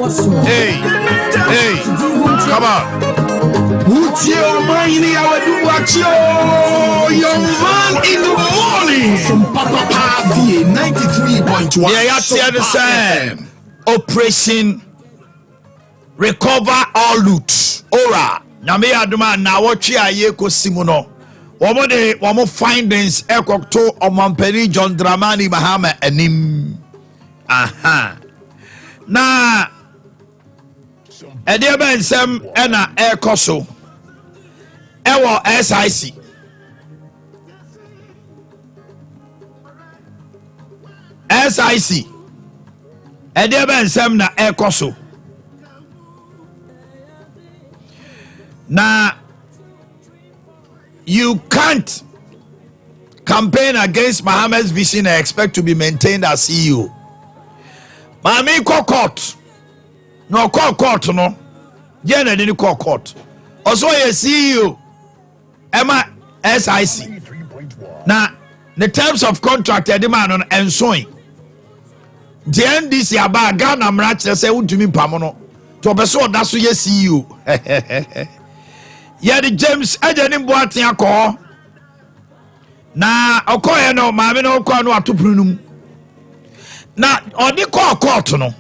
Hey, come on. Omanhene Yaw Boakye, young man in the morning. Sompa 93.1. Yeah, you see the same. Operation Recover All Loot. Ora. Nyame aduma na wochi aye kosimu no. Womo findings ekokto Omanhene John Dramani Mahama anim. Aha. Na Ade ben sem ena ekoso. Ewo SIC. SIC. Ade ben sem na ekoso. Now, you can't campaign against Mohammed's vision and expect to be maintained as CEO. Mami call court. No call court, no. Jenna didn't call court. Also, a CEO. Emma SIC. Now, the terms of contract are demand on ensuing. The NDC about Ghana Mrach, they say, what do you mean, Pamono? To be so that's what you CEO. Yeah, the James Edenim Boakye akọ na okoye no maame no okọ no atoprenum na odi call court no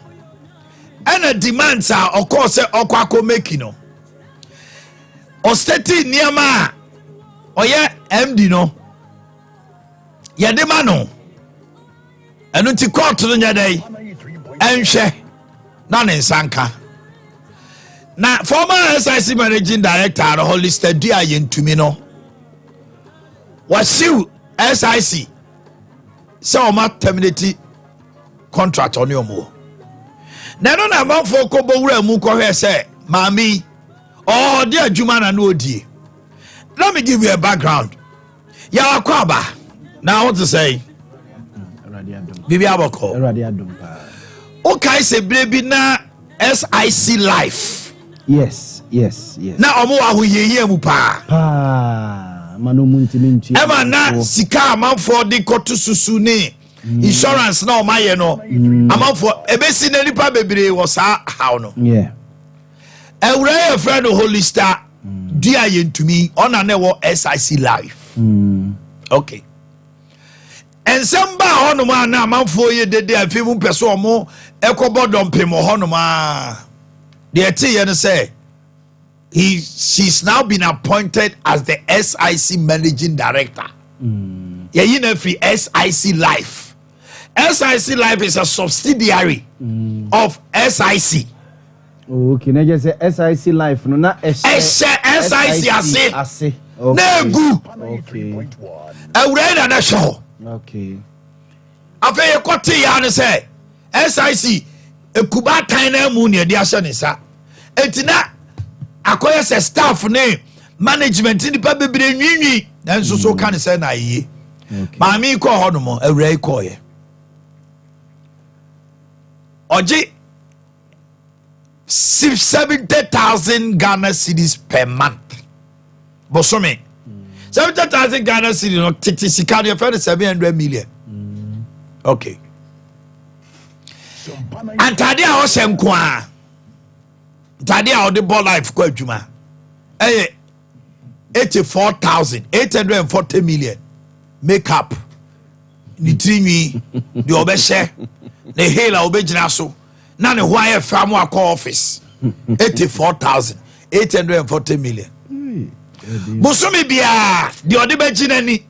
and demands are okọ se okọ akọ make no o stati niama oye MD no ye de ma no enu ti court no nya dai enhwe na ne nsanka. Now, former SIC managing director, the holistic dia yentumi no. Was you SIC? So ma terminate contract on your mo. Na no na man for ko bowura mu ko hwe say, "Mami, oh dear Jumana no die." Let me give you a background. Ya akwaba. Now what to say? Bibi aboko. Okay, say baby na SIC life. Yes. Na omo ahoyeye mu pa. Mano muntiminti. Ema na sika amanfo de koto susu ni insurance na omaye no. Amanfo ebesi na nipa bebre wo sa how no. Yeah. Ewure your friend Holista dia yentumi ona na wo SIC life. Okay. Ensamba honoma na amanfo ye dede afimu peso omo ekobodom pemo honoma. The ATN say she's now been appointed as the SIC managing director. Yeah, you know, free SIC Life. SIC Life is a subsidiary of SIC. Okay, now just say SIC Life, no, not SIC Ase. Okay. I read on the show. Okay. After you got to you say SIC. Ekuba tiny moon near the Ashanisa. Etina akoya se staff name management in the baby and so can say na ye. Mami ko honomo ewre ko ye. Oji 70,000 Ghana cedis per month. Bosome. 70,000 Ghana cedis no titi sika de 700 million. Okay. And Tadia Osem Kwa Tadia the ball life kwa juma 84,840 million make up ni trini the obeshe the hela obejina so na ne ho aye fa mo akọ office 84,840 million Musumi bia the odebejina ni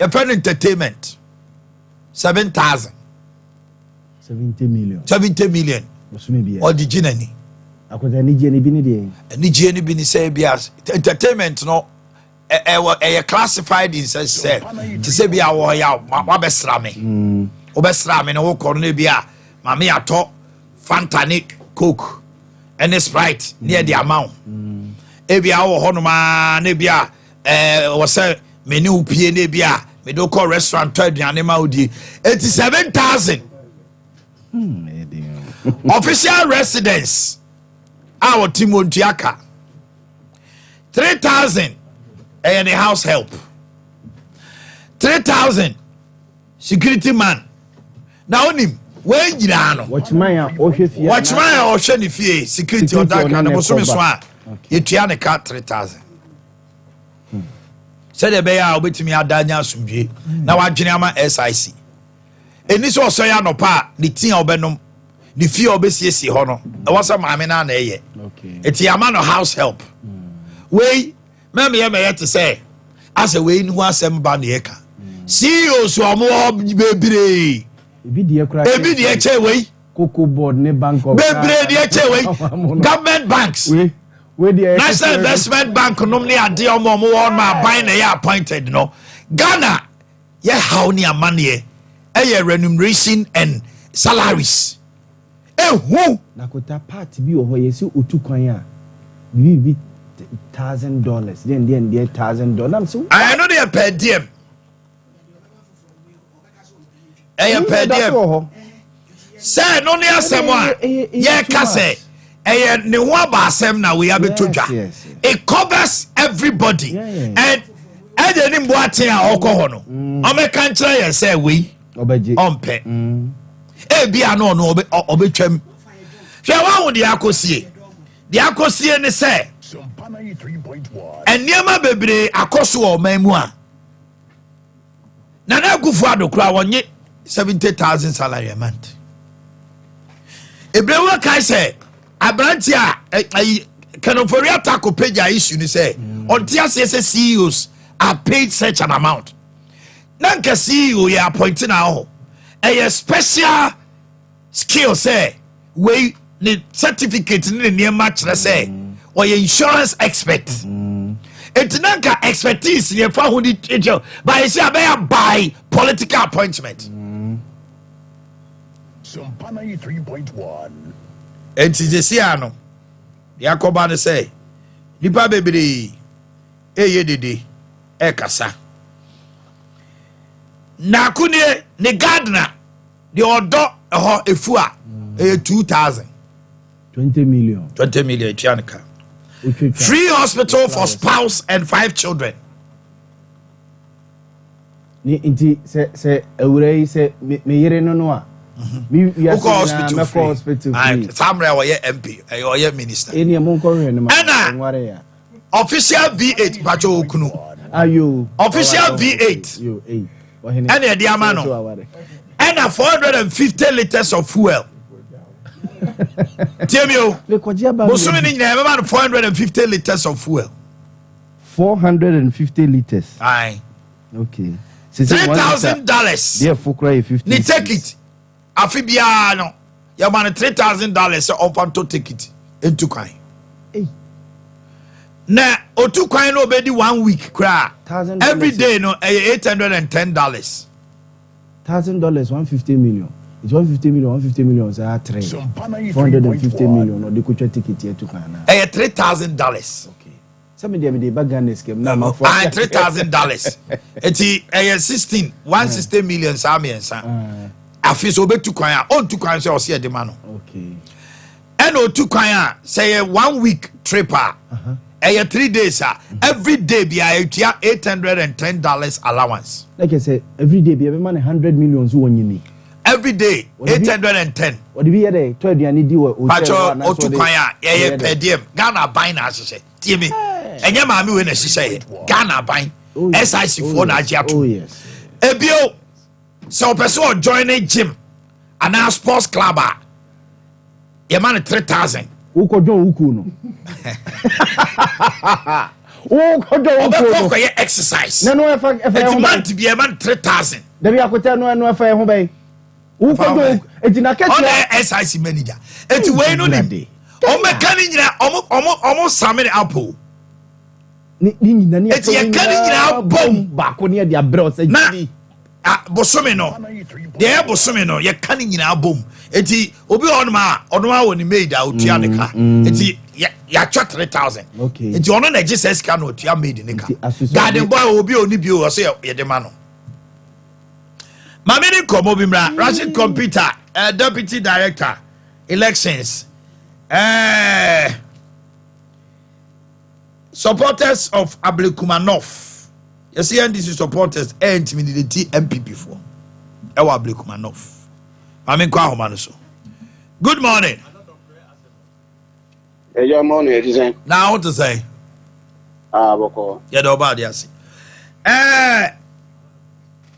e friend entertainment 7,000 70 million. Or the Jinani. I could any Jenny Binny. Any Jenny Binny say, entertainment, no, a classified in such say, to say, be our Wabesrami. Obesrami, no Cornebia, Mamia top, Fantanic, Coke, and a Sprite near the amount. Ebia, Honoma, Nebia, was a menu P. Nebia, Medoko restaurant, third animal, 87,000. Official residence our Timontiaka 3,000 and a house help 3,000 security man now him we nyina no watchman a ohwe fie watchman a ohwe ne fie security odaka na boso me so a yetua ne ka 3000 said the bear obetumi adanya asumdwe na wadwene ama SIC eni so so ya no pa ne tin a obenom ne fie obesiesie ho no e wasa maame na na eye eti ama no house help we meme ye me to say as a we ni wasem ba ne eka CEO so omo bebre ebi de che we cocoa board ne bank of bebre de che we government banks we the National Investment Bank nom ne ade omo won ma ban na ye appointed no Ghana ye how ni amane e remuneration and salaries who nakota part bi oho yesi otu kwan a bi $1,000 then $1,000 so I know they per diem per diem say no ne asem a ye ka say ne ho aba asem na we abetodwa it covers everybody and ede ni mboate a okoho no o me kan kire ye say we obeje ompe bia no obetwam hwe wa wo de akosie ne say eniema bebre akoso o mamu a na gufu adokura wonye 70,000 salary a month ebrewa kai say abranti a kanofori attack page issue ni say ontia say CEOs are paid such an amount nanka CEO ya appointing na ho a special skill say we the certificate ni niema kire say or your insurance expert nanka expertise ni fa ho di but you say by political appointment Sompa 93.1 entijesi ano yakoba ne say nipa bebre eye dede e kasa na kunie ne gardener the odo ho efua 2,000 20 million chianka free hospital for spouse and 5 children ni inti se awurei se me yere no a mi ya hospital free samra wo ye MP wo ye minister eni mo nko hwe ne ma nware ya official V8 bacho okunu ayo official V8 yo and the diamano and 450 liters of fuel Tiemio Bosumi ni nyina 450 liters of fuel 450 liters aye okay $3,000 there for cry 50 ni take it afibia no ya man $3,000 so offer to take it into kwan na otu kwan no obedi 1 week kra every day no $810 $1,000 150 million it's 150 million so 450 million no de ko twa ticket here to kana $3,000 okay some dey bag Ghana scam na ma for $3,000 eti 160 million samiensa afi so obetu kwan a on tu kwan so o de ma no okay and otu kwan a say 1 week trip a 3 days every day be $810 allowance like I say every day be man 100 million so wonyini every day 810 what be here to aduane di wo hotel otu kwan a per diem Ghana buy na hye tie me enye maami we na hye Ghana buy SIC for na agia to ebio so person join a gym and a sports club ye man 3,000 ukojo uku no ukojo exercise no efa month be a man 3,000 da bi akota no efa ho bai ukojo etina kete SIC manager eti we no ni o mekani nyina omo samene apple ni nyina ni eti ye kani nyina bom ba ko ne dia bro se ji bosome no de bosome no ye kan nyina bom eti obi onuma woni made a otua ne ka eti ya twa 3,000 eti ono na Jesus ka no otua made ne ka garden boy obi oni bi o so ye de ma no mamini komo bi mra Rashid Computer deputy director elections supporters of Ablekumanov you see NDC supporters intimidate MPP for Ewa Blekumanov Mami kwa homa so. Good morning. Good morning, Now what to say? Boko. Yeah, the bad yes.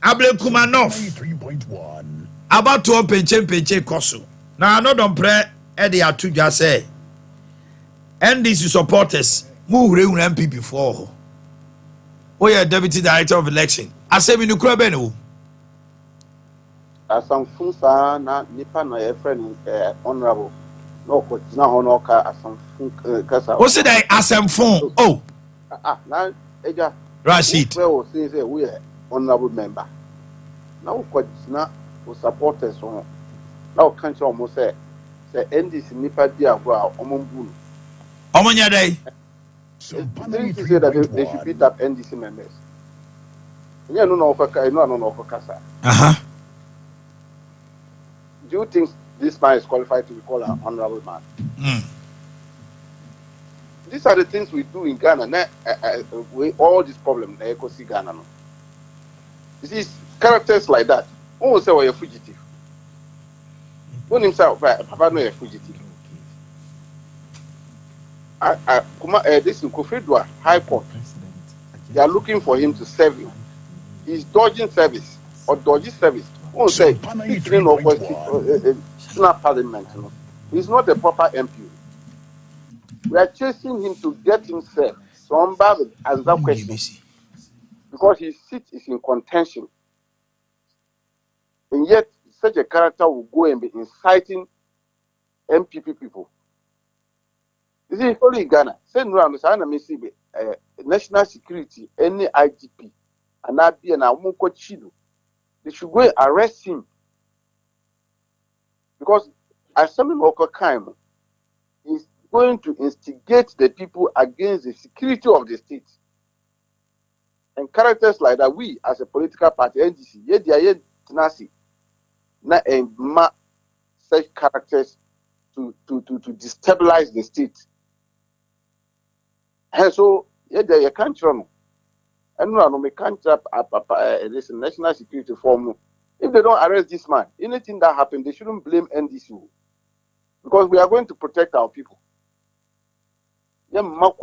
Able Kumanov 93.1. about to open championship koso. Now no don't pray Ade Akye Abia say. NDC supporters move reun MPP for. Oh yeah, deputy director of election. I say me no kura be no. Asamfun sa na nipa na your friend honorable. No ko tina hono ka asamfun kasa. O say that asemfon. Oh, na eja Rashid. we will say we are honorable member. Now ko tina o supporters on. Now country almost say NDC nipa dia go a omombu. Omonya day. Sompa They say that they should beat up NDC members. Yeah, no kasa. Do you think this man is qualified to be called an honorable man? These are the things we do in Ghana. All these problems, they see Ghana. No. You see, characters like that. Who will say, well, you're fugitive? When himself, Papa, no, you're fugitive. This in Kofedwa High Court. They are looking for him to serve you. He's dodging service or dodgy service. Who will say, he's not parliament. No. He's not a proper MP. We are chasing him to get him served. So I'm about to answer that question. Because his seat is in contention. And yet, such a character will go and be inciting MPP people. You see, only Ghana. Send around the national security, any IGP, and Abia and Amunko Chido. They should go and arrest him. Because Assembly Local Crime is going to instigate the people against the security of the state. And characters like that, we as a political party, NDC, na such characters to destabilize the state. And so, you can't run. And no, we can't this national security form. If they don't arrest this man, anything that happens, they shouldn't blame NDC. Because we are going to protect our people. They will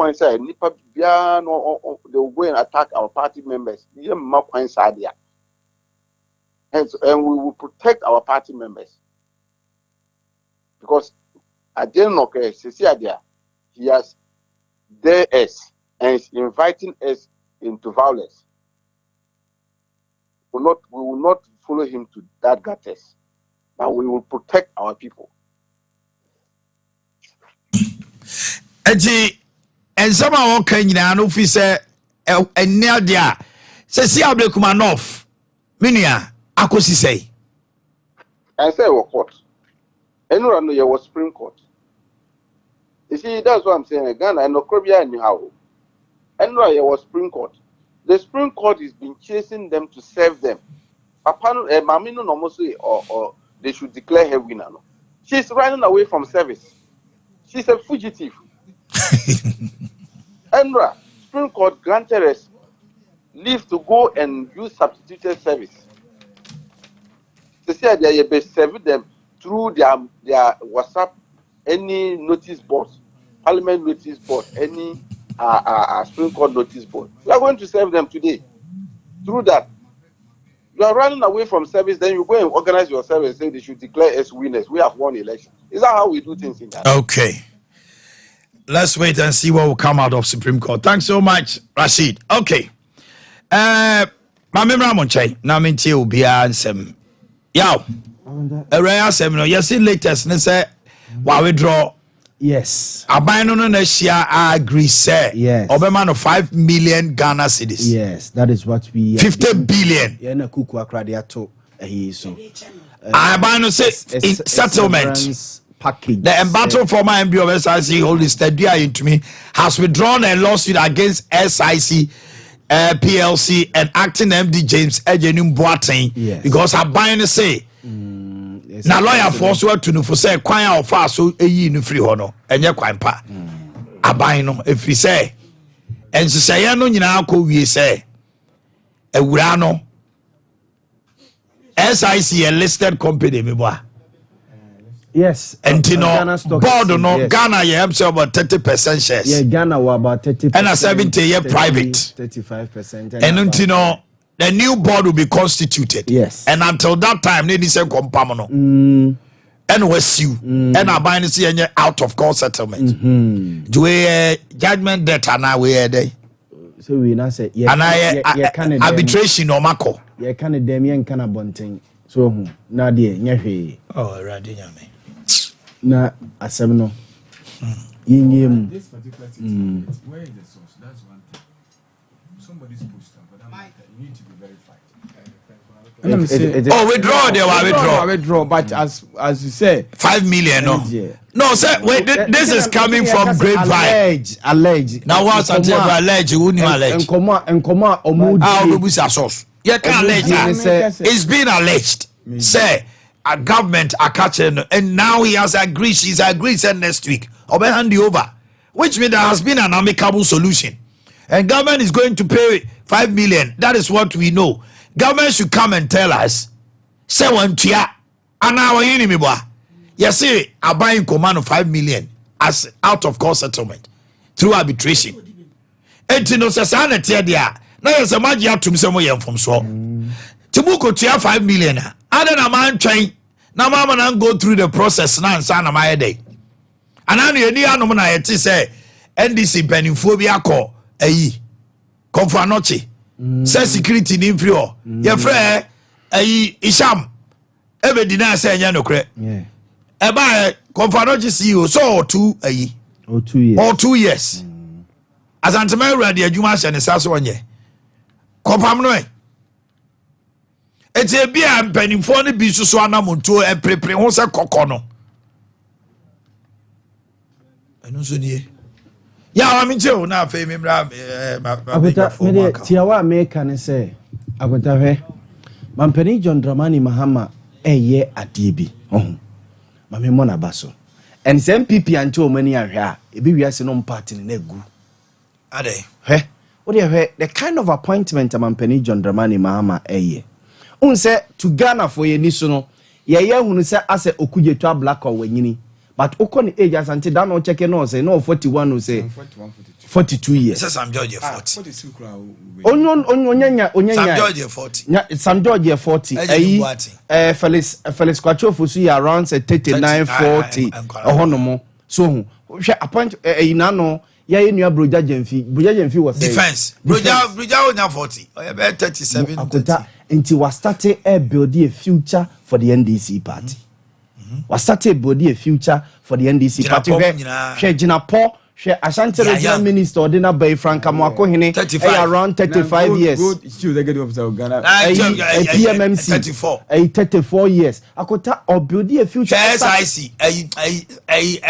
go and attack our party members. And we will protect our party members. Because at the end of the he has dared us and is inviting us into violence. We will not follow him to that gutters, but we will protect our people. And somehow can you know if say and near there say Ade Kumanov minia akosi say I say what court. Anyone know you was Supreme Court. You see, that's what I'm saying. Again, I know Korea and how. Anyone you was Supreme Court. The Supreme Court has been chasing them to serve them. Mamino Nomosi or they should declare her winner. She's running away from service. She's a fugitive. Enra, Supreme Court granted us leave to go and use substituted service. They said they will serve them through their WhatsApp, any notice board, Parliament notice board, any Supreme Court notice board. We are going to serve them today. Through that, you are running away from service, then you go and organize your service and say they should declare us winners. We have won election. Is that how we do things in Ghana? okay. Let's wait and see what will come out of Supreme Court. Thanks so much, Rashid. Okay. My memory Monchai. Now me tia ubia nsem. Yaw. Area sem no. Yes, latest ne say wa withdraw. Yes. Aban no na share agree say. Yes. Obema no 5 million Ghana cedis. Yes, that is what we 50 billion. Yeah, na kuku akrade ato so. Aban no say in settlement package. The embattled former MD of SIC holding steady into me has withdrawn a lawsuit against SIC PLC and acting MD James Ejenum Boateng because I bind to say na lawyer force what to no for say kwan of fast so eyi no free ho no enye kwan pa aban no efi say enseseye no nyina akọ wie say ewura no SIC a listed company me boa Yes. And you know, board no yes. Ghana you have about 30% shares. Yeah, Ghana were about 30%. And a 70 year private. 35%. And you know, the new board will be constituted. Yes. And until that time, they say compamano. And was you. And I buy see any out of court settlement. Do we judgment debt and I we day. So we now say yeah. And I arbitration or mako. Yeah, can a demian can a bunting. So now dear, nyahe. Oh, radiyame. Na asemno. Yinyem. This particular thing, where is the source? That's one thing. Somebody's poster, but you need to be verified. Withdraw there, withdraw. But as you say, 5 million. No, sir. Wait, this is coming from grapevine. Alleged. Now what's alleged? Who knew alleged? And comma omudi. How do we say source? You can't allege. It's been alleged. Say a government are catching, and now he has agreed. She's agreed. Said next week, I'll be hand you over, which means there has been an amicable solution, and government is going to pay 5 million. That is what we know. Government should come and tell us. Say one tia, and our enemy boy. You see, I'm buying command of 5 million as out of court settlement through arbitration. And you know, say sana tia dia. Now there's a magic to me somewhere from so. Tibuko tia 5 million. Other than man train. Now mama nan go through the process now and sana my day. And I know you no na yeti say NDC penifobia call ayi. Comfort noche. Say security ni infrio. Your friend ayi Isham. Ebe deny say nya no kre. Yeah. Eba comfort noche CEO so 2 ayi. Or 2 years. Or 2 years. As antema ready adwuma hye ne saso onye. Kopam no e. Eti bia mpanimfo ne bi susu anamonto e prepre ho se kokko no. Enu so nie. Ya wa mi cheo na afa mi mra Abuta me tiawa America ne say abuta hwe. Mampani John Dramani Mahama eye ade bi. Mame mo na baso. And some people anto mani ahwe a e bi wiase no party na egu. Ade. Hwe. What the kind of appointment Mampani John Dramani Mahama eye. Unse to Ghana for ye niso no ye hunu se ase okujetwa black or wenyini but ukoni age asante da no check no say no 41 no say 42 years. Say Sam George 40. 42 kra. Onyanya Sam George 40. Sam George 40. Felix Kwachofu so ya around say 39 40 ohonomo. So hwe appoint na no ye nua Broja Jemfi was defense. Broja onya 40. Or 37 30. Until we started building a future for the NDC party. We started building a future for the NDC party. She Jinapo, she Ashanti regional minister, Odina Bay Franka Mwako Hine, around 35 years. PMMC 34 years. Akota or building a future. SIC,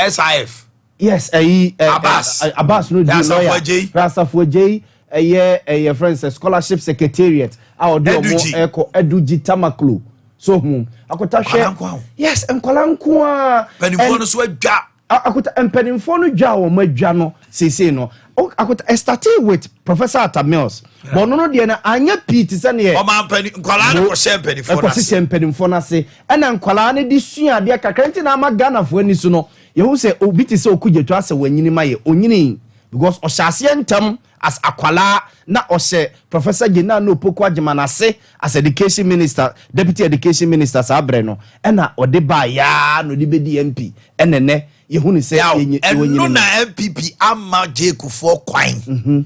SIF. Yes, Abbas no Rastafo J. A friends scholarship secretariat. Our Eduji Tamaklu. So akota share. Yes, Nkolankwa. Penifonu so dwa. Akota penifonu dwa wo madwa no sese no. Akota started with Professor Atamils. But no de na anya Pete se ne. O man nkwala no ko share penifonu. Ko se penifonu ase. E na nkwala ne di sua de kakranti na ma Ghana fo ani so no. Ye hu se obi ti se okujetwa se wanyini maye. Onyini because oshase ntam as akwala na ose Professor Gena no poko agemanase as education minister, deputy education minister sabre no na ode ba ya no de bedi MP enene ye hu ni se no na MPP amma Jekufo kwan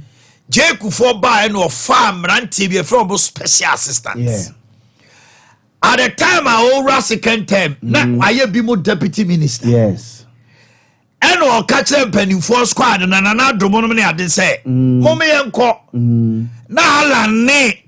Jekufo ba no farm rantie be from special assistant. Yeah. At the time I second term na aye bi mo deputy minister. Yes. And or catch them penny for squad and another domonomy I did say. Mommy uncle. Now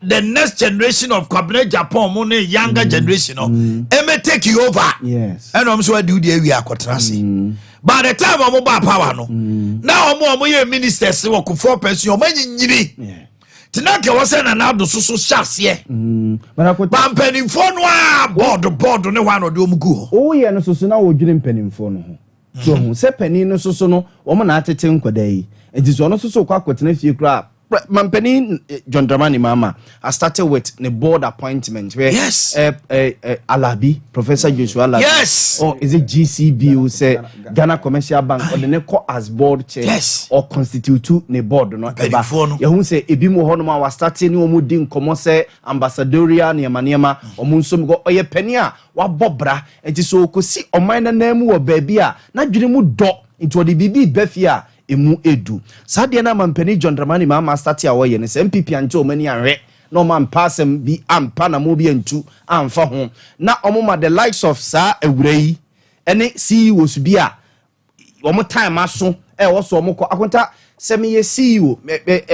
the next generation of cabinet Japan, money younger generation. And may take you over. Yes. And I'm sure do the area quatrasi. By the time I'm mobile power no. Now more ministers work for pension money. Yeah. Tinaka was an another so shas ye. But I could penny for no board on the one or do mugu. Oh, yeah, no, so now we're doing penny for no. So se penny no so no woman atete nkwada yi enti so no so kwa kwetena fie kra Mampeni John Dramani Mama, I started with the board appointment where yes, Alabi, Professor Joshua Alabi, yes, or is it GCB who say Ghana Commercial Bank or the Neko as board chair, yes, or constitute to the board, no, you say Ebimo Honoma was starting no mudin commerce ambassadoria near Maniama or Munsum go or ye penia, what bobra, and it is so could see or minor name or baby, not Junimu dot into the BB Befia. Emu edu sadia na Mampeni John Dramani Mama start ya woye ne MPP ante o mani anwe no man passem bi ampa na mo bi antu amfa ho na omoma the likes of sa awurai ene CEOs bi a omo time aso wo so omo ko akonta semi ye CEO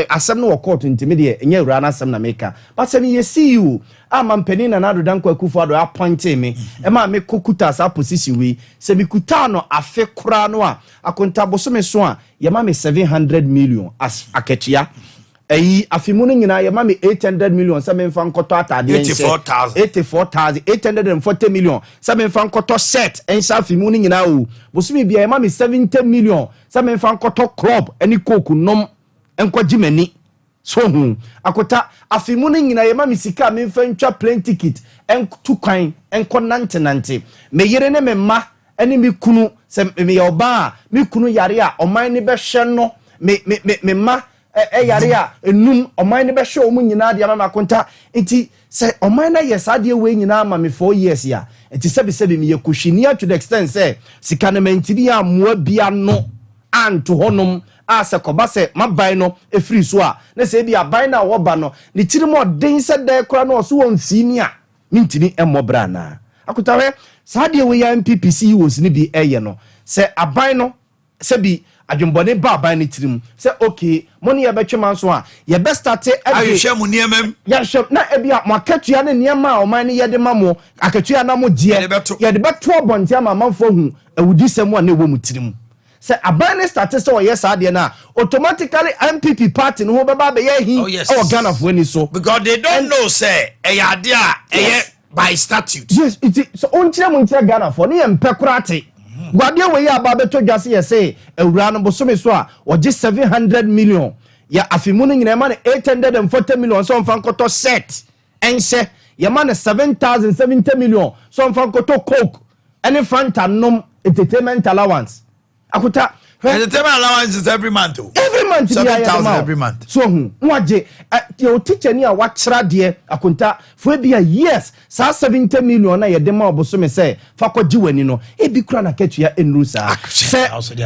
asem no court intimidate enye awura na asem na meka but semi ye CEO Mampeni na nado danko akufo ado appoint me e ma me kokuta sa position we semi kuta no afe kura no a akonta bosome so a ye ma me 700 million as aketia afimu no nyina ye ma me 800 million sa me mfa nkoto atade 84,840 million sa me mfa nkoto set ensa afimu no nyina o bosome bia ye ma me 70 million sa me mfa nkoto club eni koku nom enko jimani so akota afimu no nyina ye ma me sika me mfa ntwa plane ticket entu kwan enko nante me yere ne me ma eni me kunu se me yoba me kunu yare a oman ne be hwe no me ma yare a enum oman ne be hwe o mu nyina de ama akonta enti se oman na yes ade we nyina ama me 4 years ya enti sebi me yekohwinia to the extent say sika ne mantiri a moa bia no anto honom asa koba se maban no efiri so a na se bia ban na wo ba no ne tirimo den se de kora no so won fini a mintini emmobra na akutawe saade we ya MPPC was ni bi eye no se aban no se bi adwumbone ba aban ni tirim se okay money ye betwema so a ye be start ahwehwe mu niamam ya hwem na ebia mo akatua ne niama a oman ni ye de mamo akatua na mo die ye de beto obonti ama manfo hu awudisem a na ewo mu tirim se aban ni start se o ye saade na automatically MPP party no beba be ye hi o Ghana fo ni so because they don't know say eyade a eye by statute. Yes, it is. So on tire Ghana for ni empekurate. Guade we ya ba beto dwase ye say ewura no bosome so a o je 700 million. Ya afimu no nyina ma 840 million so mfa nkoto set. Ense ya ma 7,070 million so mfa nkoto coke. Any fanta nom entertainment allowance. Akuta entertainment allowance is every month. Every month 7,000 every month. So nwaje your teacher ni a wachra de akonta fo bia yes sa 70 million na ye de ma obosome say fa kwaji wani no e bi kura na ketua enru sa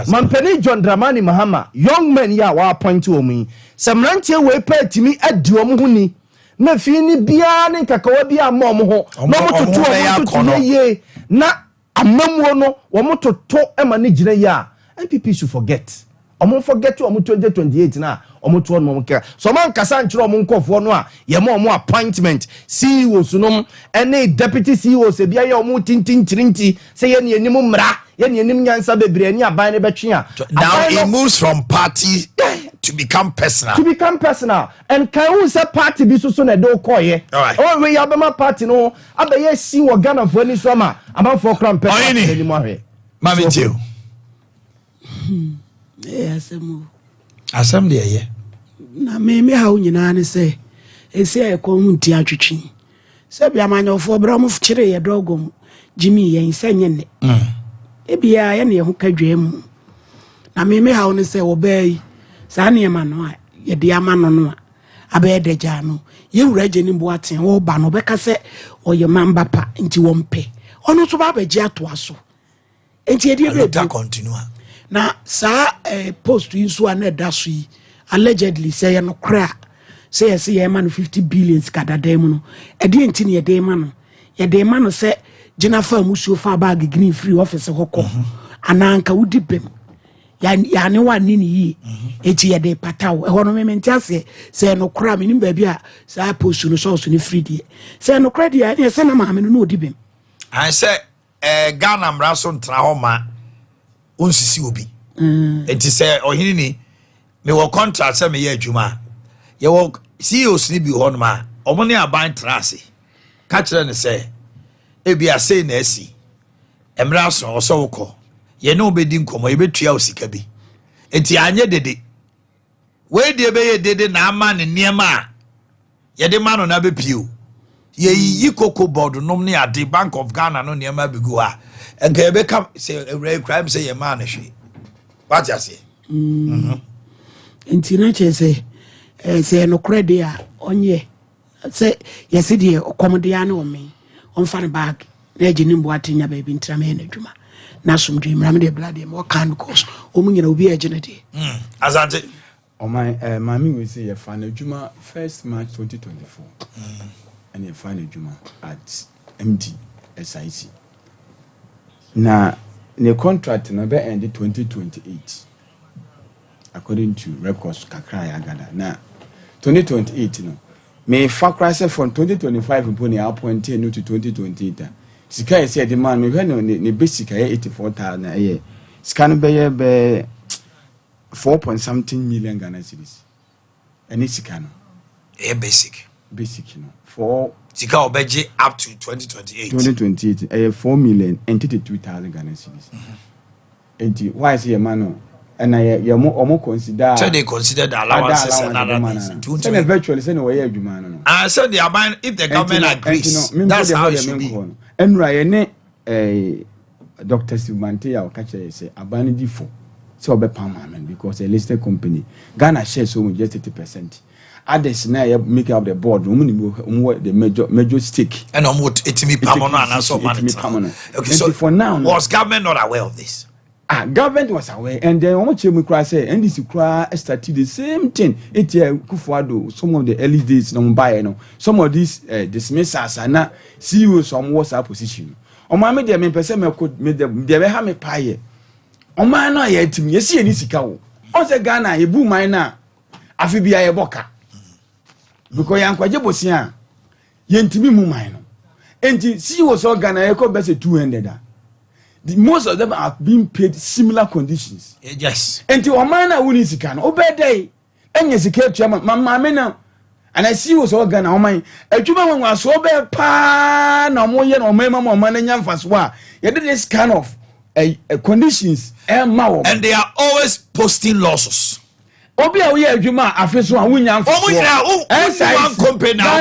Mampeni John Dramani Mahama young men ya wa appoint omi se mrantie we patimi adi omo ho ni na fi ni bia ne kakawa bia ma omo ho no mo toto omo ye na amamuo no wo mo toto e ma ne gina ya MPP should forget. Omo forget to omo 2028 na omo to no mka. So man kasa nchiro omo nkofo no a ye mo omo appointment CEOs no ene deputy CEOs e bia ye omo tintintirinti say ye ne anim mra ye ne anim nyansa bebre ni aban ne betwe a. Now it moves from party to become personal. To become personal and can who say party bi so na do koye. Oh we ya be ma party no abaye si wo Ghana fo ni so ma amanfo kram person ni mo ahwe. Mami tio. Asem de ye na me ha unyina ne se esi e ko hunti atwetwe se bia manyofo bra mo fkire ye dogom jimi ye nsenye ne ebia ye ne ho kadwam na me ha ne se wo bai sa ne ma no a ye de ama no no a abe de ja no ye wura je ni bo aten wo ba no be ka se oye mamba pa nti wo mpe ono so ba be je ato aso enti e de be continue na sa post yin so na da so yi allegedly say no kra say ye man 50 billion kadada mu no e de enti ne ye de ma no say gina fa musuo fa bag green free office hokko ananka wudi bem ya ne wani ni yi eti ye de pataw e hono me ase say no kra me nim ba bia sa post no so ni free die say no kra dia ne say na ma me no odi bem I say Ghana mra so ntra ho ma onsisi obi enti say ohini ni me wo contract say me ye adwuma ye wo CEOs ni bi ho no ma omo ne aban trase ka kire ne say e bia say na asi emra so so woko ye no obedi nkomo ye betua osika bi enti anye dede we de be ye dede na ama ne niema ye de ma no na be pio ye yi cocoa board nom ne ade Bank of Ghana no niema be go a enka ye be ka say crime say ye ma na hwe what you say ntina che say no credit a onye say yes de okomode ya na o me on fa bag na agini mbo atenya ba bi ntira me na adwuma na somdwe mra me de blood e mo kan because o mu nyina obi agene de azante o my mami we say ye fa na adwuma 1st March 2024 and ye fa na adwuma at MD SIC na the contract no be end 2028 according to records kakra ya gada na 2028 no me fa krase from 2025 upon the appointee no to 2028 sika ye say the man me hwe no ne basic ye 84,000 ye sika no be 4 point something million Ghana cedis any sika no basic no for sika obeje up to 2028 4 million and 32,000 Ghana cedis and why say man no and I more consider so they consider the allowances and other things so virtually say no way adwuma no and so they are if the government agrees that's how it should be and right Dr. Simante ya okache say abani di for so be permanent because a listed company Ghana shares so just 30%. Others now make up the board the major stake and almost etimi permanent and so permanent. Okay, so for now was government not aware of this? Government was aware, and then almost we cry say NDC cry started the same thing. It Kufuado, some of the early days no buy no. Some of these dismissals are not CEOs some WhatsApp position. On my media me person me could me the have me pie. On my no yet me see any sika wo. On say Ghana e bu man na afi bia ye boka. Because yan kwaje bosia yentimi mu man no. Enti CEOs of Ghana e ko be say 200. Most of them are being paid similar conditions. Yes. And to Omana wuni sika no obey enye sika chairman mama na and I see was all Ghana oman adwuma wan was so be pa na mo ye na omema mo man nya mfaso a ye did this kind of conditions and they are always posting losses. Obi a we adwuma afeso a wunya mfaso one company now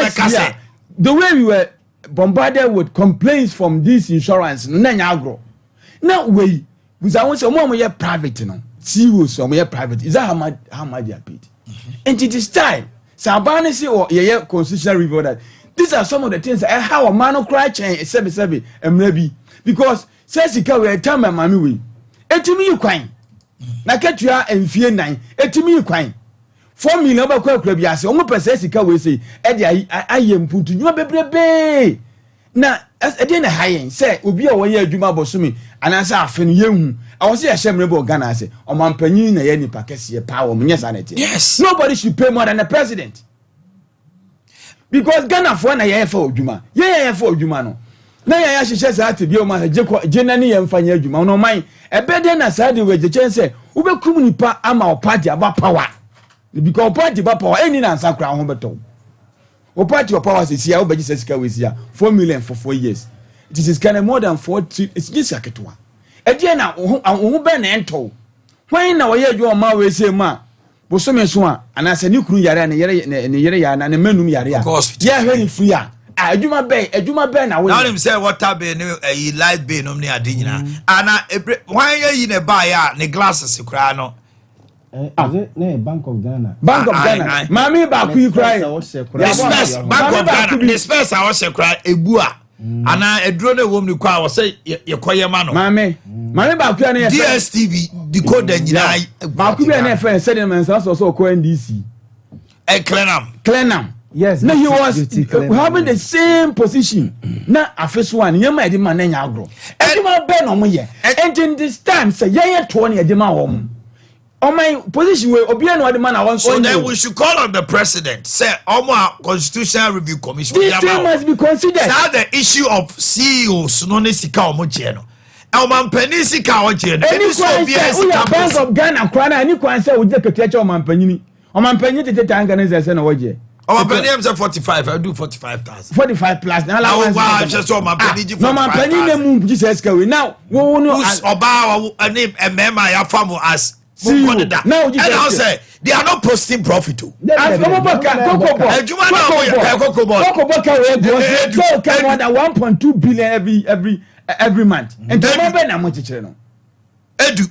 the way we were bombarded with complaints from this insurance na nya agro. Now we want some private no CEOs some private is that how much they are paid and it is time Sabani say or yeah constitutional review that these are some of the things how a man cry change sebi and maybe because says he can time my mommy we etimi you kwan na ketua emfie 9 etimi you kwan 4 million ba kwa biase omo pese sika we say e dey ayemputu nyuma bebrebe na ede na hayen say obi a woye adwuma bosumi anasa afen yehu I was here shemrebo Ghana say omampanyin na ye nipa kese power munye sanete. Yes, nobody should pay more than the president because Ghana for na ye for adwuma ye for adwuma no na ye ya hihye sa ate bi o ma je na ne ye mfanya adwuma no man ebede na sa de we je chen say ubekum nipa ama o party aba power because party ba power eni na ansakra ho beto o party o power say ya obeji sesika we sia 4 million for 4 years. It is kind of more than 40. It's just a ketwa. Again, now, who ben ento. When now ye do ma we say ma. Bosome so and as a new crew yare and yere yana and menum yare. Of course. Yeah, very free. Adwuma be na we. Now them say water be no light be no near adina. And why you in a buy ne glasses cry no. Bank of Ghana. Bank of Ghana. Mami ba ku cry. Bank of Ghana. The space I was cry ebua. Ana edro na wom ni kwa say ye koye ma no mame ba ku na DSTV decoder nyina ba ku be na friend said man so ko NDC Clenam yes no he was having the same position na afeso one ye ma edi ma na nya agro edima be no mo ye and in this time say ye to na edima wo mo on my position where Obiano no man I want. So then we should call on the president. Say, Constitutional Review Commission. This thing must be considered. Now the issue of CEOs no ne sika omocheno. Elman penny sika omocheno. Any Bank of Ghana kwana any kwan say we just ketecha Oman penny. Oman penny tete tanga say say na woje. Oman penny am say 45. I do 45,000. 45 plus. Now I just Oman penny 45,000. Oman penny ne mu Jesus ka we now. Wo no oba ani emema ya famu as Now and I'll say they are not posting profit too. As Coco more than 1.2 billion every month. And remember na much channel. Edu.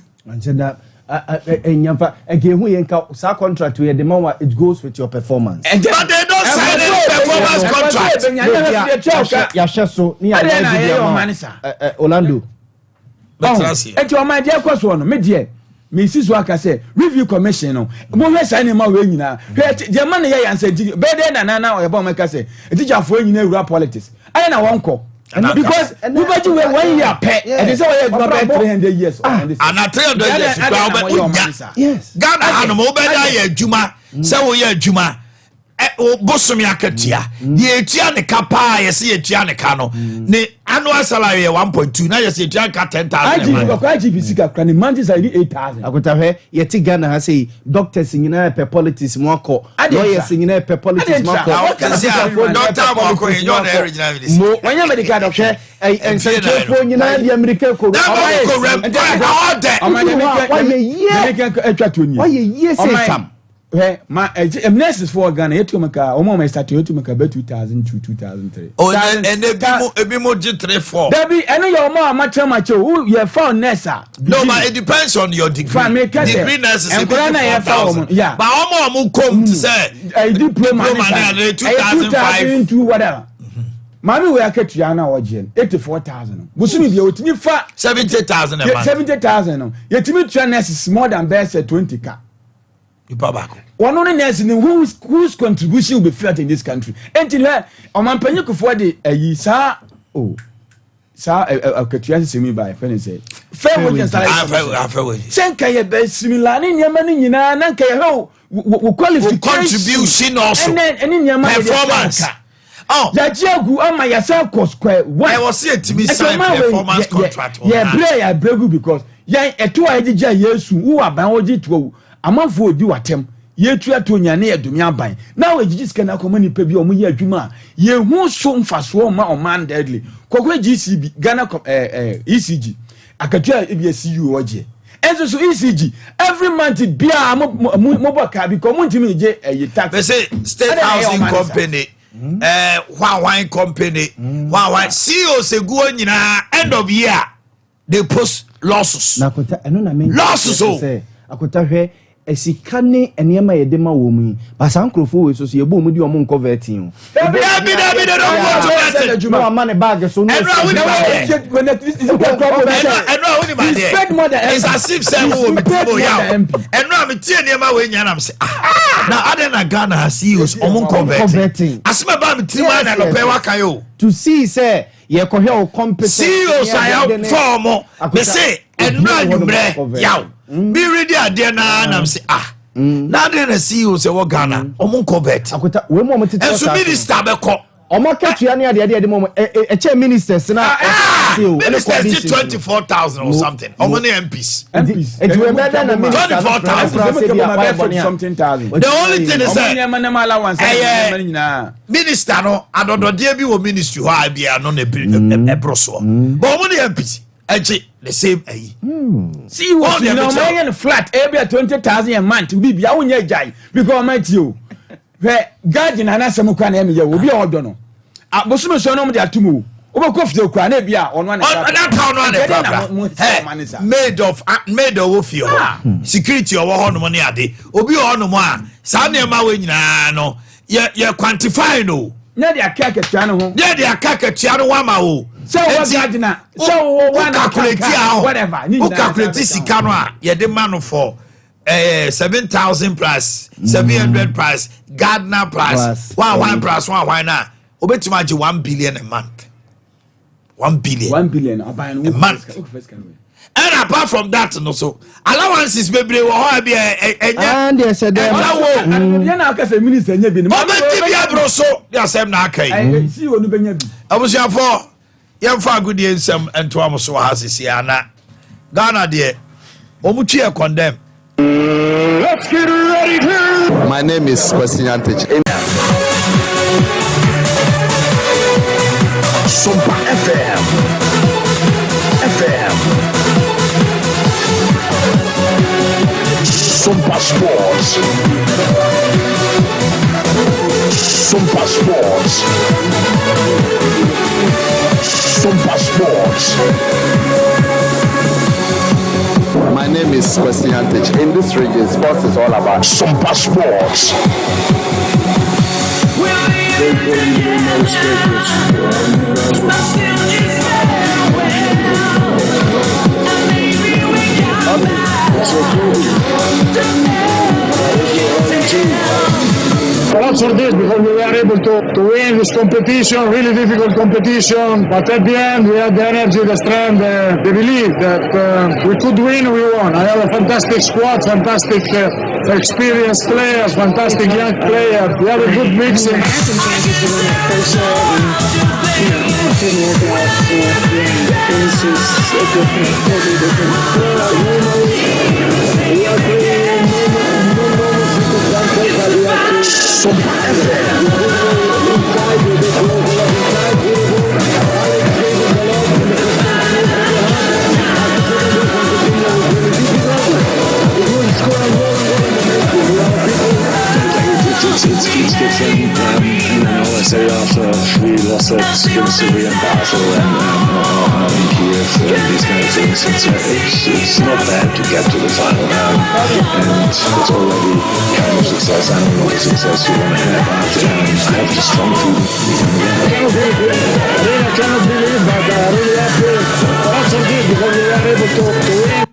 Sa contract where the man it goes with your performance. But they don't sign any performance contract. Yashaso ni Orlando. And your my dear course one, me dear. Me sis waka say review commission no. Mo hwe sign ma we nyina. The man here answer better than na o yeba make say. Teacher for nyina ura politics. I na won ko. Because we bet you 1 year pay. And they say we have 300 years on this. And 300 years yes. Ghana hanom obeda ye adwuma. Say we ye adwuma. Bosomi akatia. Ye etia ne kapa ye se etia ne ka no. Ne annual salary 1.2 na ye se etia ka 10,000. IGP sika kra ne months are 8,000. Akotahwe ye ti Ghana ha say doctors nyina pe politics mo akọ. Lawyers nyina pe politics mo akọ. Doctor mo akọ enyo na original this. Mo wanya medical doctor ensanchefo nyina di America ko. Why ye yes tam. My nurses for Ghana, you to make a woman started to make about 2002, 2003. Oh, and they be more 3-4. There be any your more macho who you found Nessa. No, but it depends on your degree. Degree nurses is 4,000. Yeah, but how more come to say a diploma 2005 whatever. Mami we ake tuana wajen 84,000. Busumi bi otimi fa 70,000 a month. 70,000. Yetimi tuana nurses more than best 20k. One only nurse whose contribution will be felt in this country. Until Omanhene Yaw for the Yisa Ketuasi semi by friend say. Fair wages are Senka ye be similar in Yamani Nanka ho contribution also performance. Oh, that Jagu on my Yasako square. Why was it to be signed performance contract? Yeah, play I bregu because yeah, a 2 IDJ yesu who are bound to amanfo di watem ye tua to nyane edumi aban na we gigi sika na komani pa bi o mo ye adwuma ye hu so mfaso ma o man deadly kokwe GCB Ghana ECG akatua e bi CU oje enso so ECG every month bia mo boka bi ko mo ntimi je tax they say state housing company wine company wine CEO seguo nyina end of year they post losses na kota eno na men losses akotahwe esikane enema yedema wo mu basa nkrofo we so ye bo mu di omo converting o Dabi no amane bag so no spend more than it's as if say wo me tibo yaw eno am tie niema we nya nam say na ade na Ghana has CEOs omo converting asema ba me tibo na no pe waka yo to see say ye ko he o competence CEOs are form me say eno anumre yaw be ready ade na nam say na de na CEO say wo Ghana omo convert akota we mo tete and so minister be ko omo katua ne ade mo che ministers na ministers 24,000 or something omo ne MPs it we better na minister 24,000 the only thing is minister no adodode bi wo ministry ho abia no na ebroso but omo ne MPs the same see what you know man flat every 20,000 a month we be awunya jai because my tio where garden anasem kwa na em ye obi odo no abosume so no mo de atumu obekofie kwa na bia ono na that town no na made of fio security owo ho no ne ade obi ho no mo a sa na ma we nyina no ye quantify no na de akaka tua no ho na de akaka tua no wa ma o so what gardener so one calculate whatever who calculate sika no a ye de man for 7,000 plus 700 plus gardener plus one plus one na obetima je 1 billion a month 1 billion a month. And apart from that no so allowances bebre wo ho bia and they said ya na aka say minister nya bi ni ma ti bia broso ya sem na aka yi si wonu benya bi abusuafo yemfa agudie nsem ento amoso ha sisi ana Ghana de omutwe e condemn. Let's get ready to. My name is Kwesinya Ntech. Sompa FM. Sompa Sports. Sompa Sports. Sompa Sports. My name is Kwesi Antich. In this region, sports is all about Sompa Sports. Lots for this because we were able to win this competition, really difficult competition. But at the end, we had the energy, the strength, the belief that we could win. We won. I have a fantastic squad, fantastic experienced players, fantastic young players. We have a good mixing. It's different, I say after we lost at Skinnery and Basel and Kiev, these kind of things, it's not bad to get to the final and it's already kind of success. I don't know the success you want to have, but I have the strong feeling we can win. I cannot believe, but I really happy. Lots of this because we were able to win.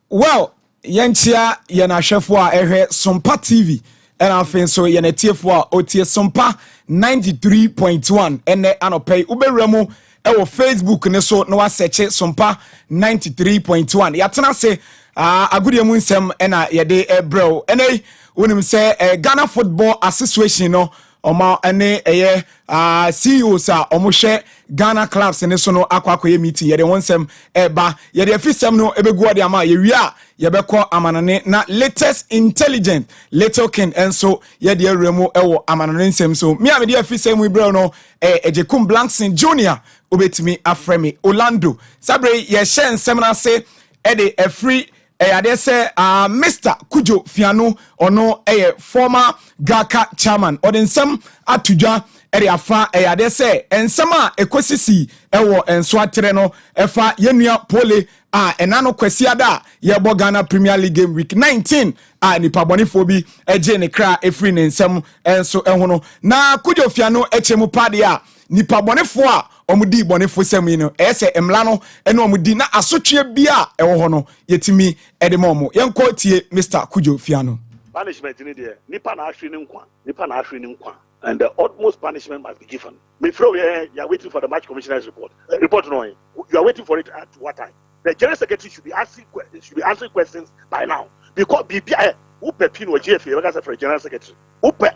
Well, yɛnkyia yɛn ahwɛfo a ɛhwɛ Sompa TV ɛna afei nso yɛn atiefo a otie Sompa 93.1 ɛnɛ anɔpɛ wobɛwura mu ɛwɔ Facebook ne so na wasɛkye Sompa 93.1 yɛatena se agodie mu nsɛm ɛna yɛde ɛbrɛw ɛnɛ wonim sɛ Ghana Football Association no Oma ene eye CEOs a omohwe Ghana clubs ne so no akwakoye meeting ye de wonsem eba ye de afisem no ebegu de ama ye wi a ye bekọ amanane na latest intelligent little king enso ye de awremu ewo amanane nsem so me am de afisem wi bre no ejekum Blankson Junior obetimi afremi Orlando sabre ye hye nsem na se e de afri Ade say Mr. Kujo Fiano ono former Gaka chairman or den some atudwa ere afa ade say ensem a ekosisi ewo enso atere no efa yenua pole enano kwesi ada ye bo Ghana Premier League game week 19 nipa bonifo bi eje ne kra efri ne nsem enso ehono na Kujo Fiano echemu pade a nipa bonifo a omudi bonifo semi no ese emla no ene omudi na asotwe bia ewo ho no yetimi edemom yenko tie Mr. Kujo Fiano. Punishment in there nipa na ahwe ne nkwa and the utmost punishment must be given. Me throw you are waiting for the match commissioner's report no you are waiting for it at what time? The general secretary should be answering questions by now because BBI who pepino GFA like I said for general secretary who pe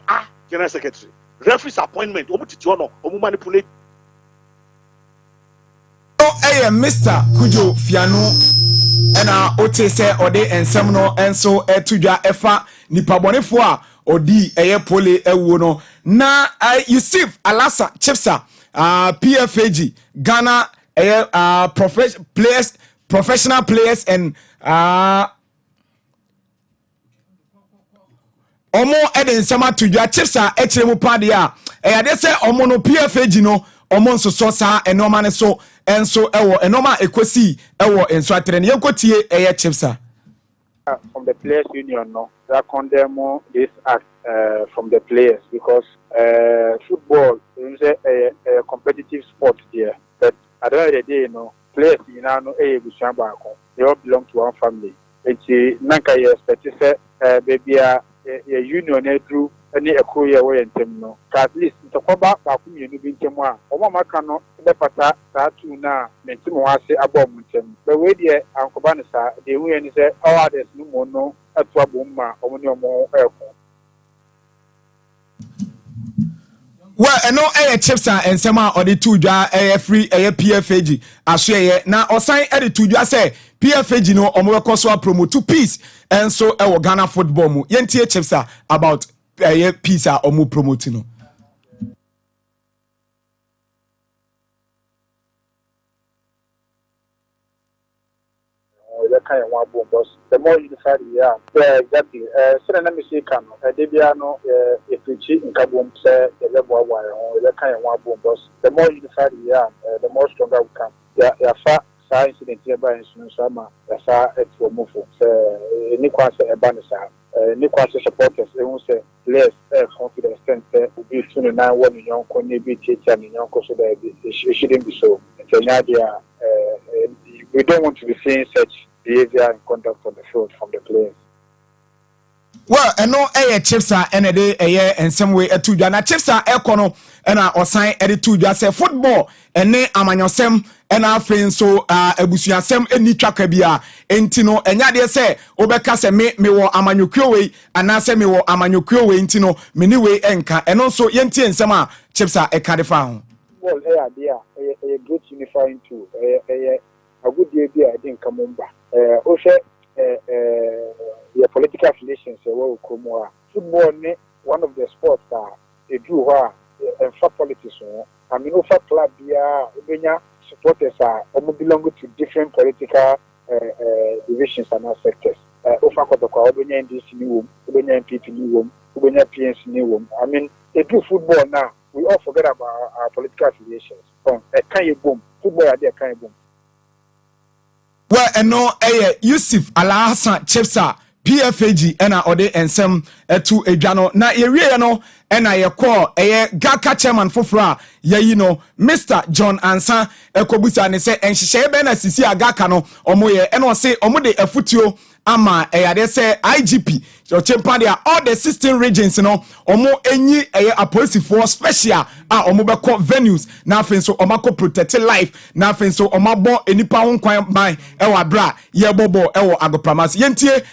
general secretary referee's appointment omu manipulate Mr. Kujo Fiano ena ote se ode ensem no enso etudwa efa nipa bonefo a odi pole ewo no na Yusuf Alasa Chipsa PFAG Ghana professional players and omo ede ensem atudwa Chipsa echiremu pade a ade se omo no PFAG no omo nso so sa enoma ne so enso ewo enoma ekosi ewo enso atere ne yekotie Chipsa from the players union no that condemn this act from the players because football is a competitive sport there but at the end of the day no players no they all belong to one family it's nanka you expect say baby a union through any equity way in term no at least to come back you no bin term a o mama ka no be pata sa tu na mentim ho ase abom term but we dey ankoba ne sa dey hu ani say all others no mo no atu abom ma o mo ne o mo eko well eno Chipsa ensema odi tudwa free PFAG aso na osan edi tudwa say PFAG no omo wekoso promote peace enso ewo Ghana football mu yentie Chipsa about peace a omo promote no the kind of one boom, but the more unified we are. Yeah, exactly. So let me say, can Debiano, if we cheat in Kabum, say the level wire, or the kind of one boom, but the more unified we are, the more stronger we can. Yeah, far incident here by Summer, that's how it's for Mufo. Nicholas Ebanisa, Nicholas supporters, they won't say less confidence, will be 29 1 in young, maybe teacher and young, so that it shouldn't be so. It's an idea. We don't want to be seeing such behavior and conduct on the field from the players. Well, no chips are any day a year and some way a two jana chips are econo and or sign edit to just say football and ne amanyosem and our friends so ebusuasem any trackabia entino and ya say obeka se me wo amanyokyo way and I say me wo amanyokyo way entino many way enka and also yenti and sama chips are a cadifa. Well, a great unifying tool, a good idea, I think, come on back. Also, your political affiliations, football, one of the sports that they do and for politics. I mean, over club, supporters are belong to different political divisions and sectors. Over Kotoko, NDC new room, NPP new room, PNC new room. I mean, they do football now. We all forget about our political affiliations. A kind of boom, football are there, kind of boom. Well, and no, Yusuf Alhassan Chepsa PFAG and Ode and some to a jano na area no and I call Gaka chairman Fofra ye Mr. John Ansa Ekobusa and say and she bena sisi Gaka no omoye and was say omude a futio ama they say IGP so chempadia all the 16 regions omo enyi a police for special omobeko venues na fin so omako protect life na fin so omabo enipa ho kwan ban ewa bra ye bobo ewo agopramas yentie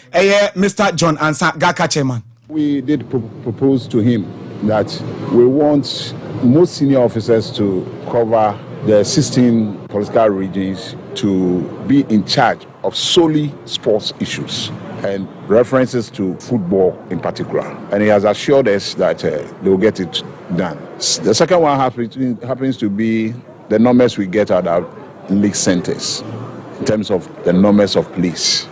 Mr. John Ansa Gaka chairman. We did propose to him that we want most senior officers to cover the 16 political regions to be in charge of solely sports issues and references to football in particular. And he has assured us that they will get it done. The second one happens to be the numbers we get out of league centers in terms of the numbers of police.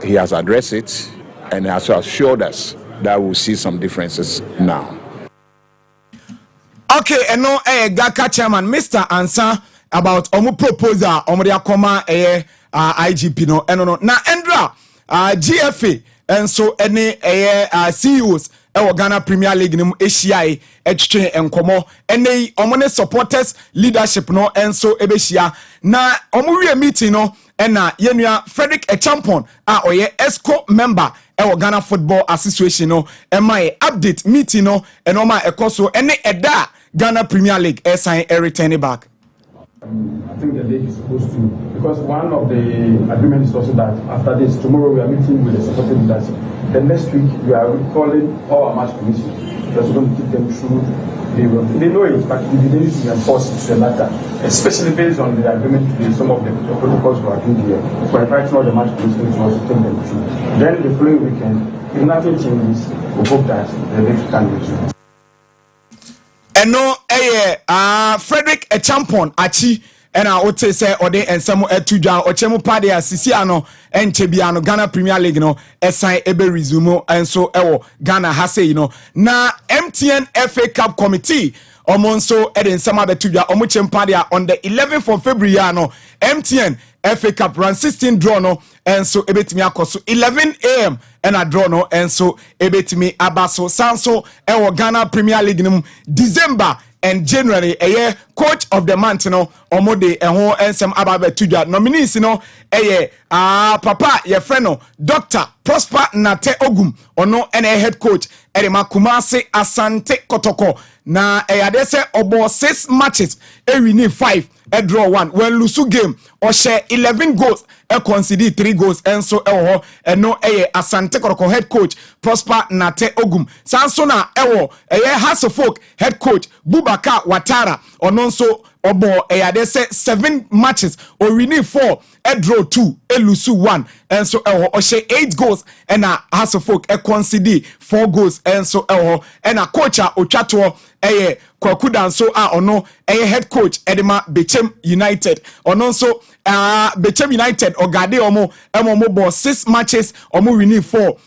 He has addressed it and has assured us that we'll see some differences now. Okay, and no Gaka chairman Mr. Ansa about omu proposal omu dia koma IGP no eno na Endra GFA and so any CEOs Ghana Premier League nim Asia etwe enkomo ene omone supporters leadership no enso ebehia na omu meeting no ena yenua Frederick Echampon oye ESCO member Ghana Football Association no my update meeting no enoma ekoso ene eda Ghana Premier League sign return back. I think the league is supposed to, because one of the agreements is also that after this, tomorrow we are meeting with the supporting leadership. Then next week we are calling all our match commission. Because we're going to keep them through. They know it, but we need to enforce it to the latter, especially based on the agreement today. Some of the protocols we are doing here. We're inviting all the match commission to also take them through. Then the following weekend, if nothing changes, we hope that the league can resume. And no Frederick Echampon achi and I would say ode and some etuja or chemu party Sisiano and Chebiano Ghana Premier League no SI ebe resume and so Ghana hase na MTN FA Cup Committee omonso eden sama betuja omuchem party on the 11th of February MTN FA Cup run 16 draw no and so ebetimi akoso 11 AM and a draw no and so ebetimi abaso sanso Ghana Premier League nim December and January coach of the month omode ehon ensem ababe tuja nominees papa ye friend Dr. Prosper Nate Ogum ono head coach Erema Kumasi Asante Kotoko na ade se obo 6 matches win 5 draw 1 when lusu game or share 11 goals concede 3 goals and so no Asante Kotoko head coach Prosper Nate Ogum Sansona Hasselfolk head coach Bubaka Watara ononso obo eyade say 7 matches or winning 4 draw 2 lose 1 and so or she 8 goals and a has of folk concede 4 goals and so and a coach otwato Kwakudan so ono head coach Edema Bechem United ono so Bechem United ogade omo ball 6 matches omo winning 4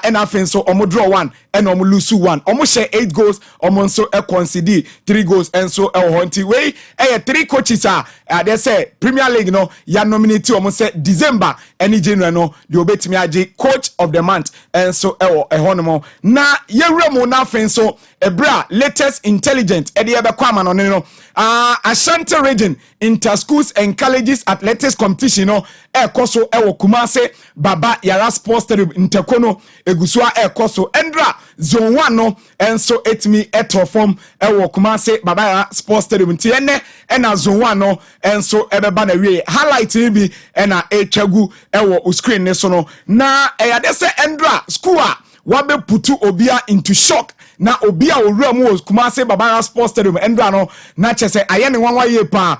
and afen so omo draw 1 and omo lose 1 omo share 8 goals omo so concede 3 goals and so honti way 3 coaches they say Premier League no ya nominate omo say December any January no the obetimi age coach of the month and so honomo na yewremo na afen so ebra latest intelligence Ashanti region inter-schools and colleges athletics competition no koso Kumase Baba Yara Sports Stadium Interkono egusua koso endra zone 1 no enso etimi form Kumase Baba Yara Sports Stadium ntiene ena zone 1 no enso ebeba na wie highlight bi ena etwagu screen ne so no na eyade se endra school wabe putu obia into shock na obia owuramu was Kumase Babara Sports Stadium endra no na chese ayene nwanwa ye pa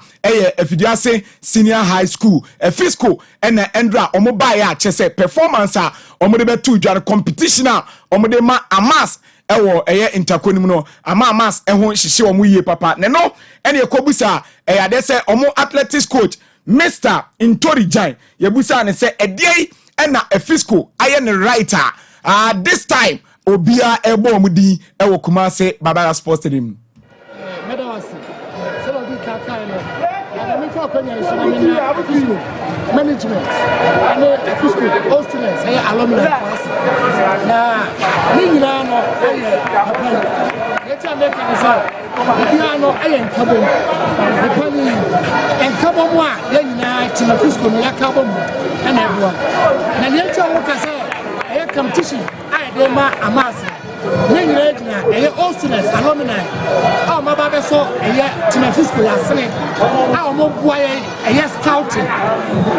efidiase senior high school fiscal ena endra omo ba ya chese performance omo de betu dware competition omo de ma amas ewo interkonim no amas eho hihye omo ye papa ne no ene ekobusa ade se omo athletics coach Mr. Intori Jan yebusa ne se edie ena fiscal ayene writer this time obia ebo omudi ewo Kumase Babara Sports Stadium medawasi so obi kaka no me for kwanya iso management and fiscal hostess alumni na ni nyina no yeta make an say obia no nkabo epani nkabo mu a ya nyina tina fiscal no yakabo mu na ebua na yeta wo kasa competition I ma amasa nyina ejina hostess alumni ma ba be so tina fiscal ya sene mo bua scouting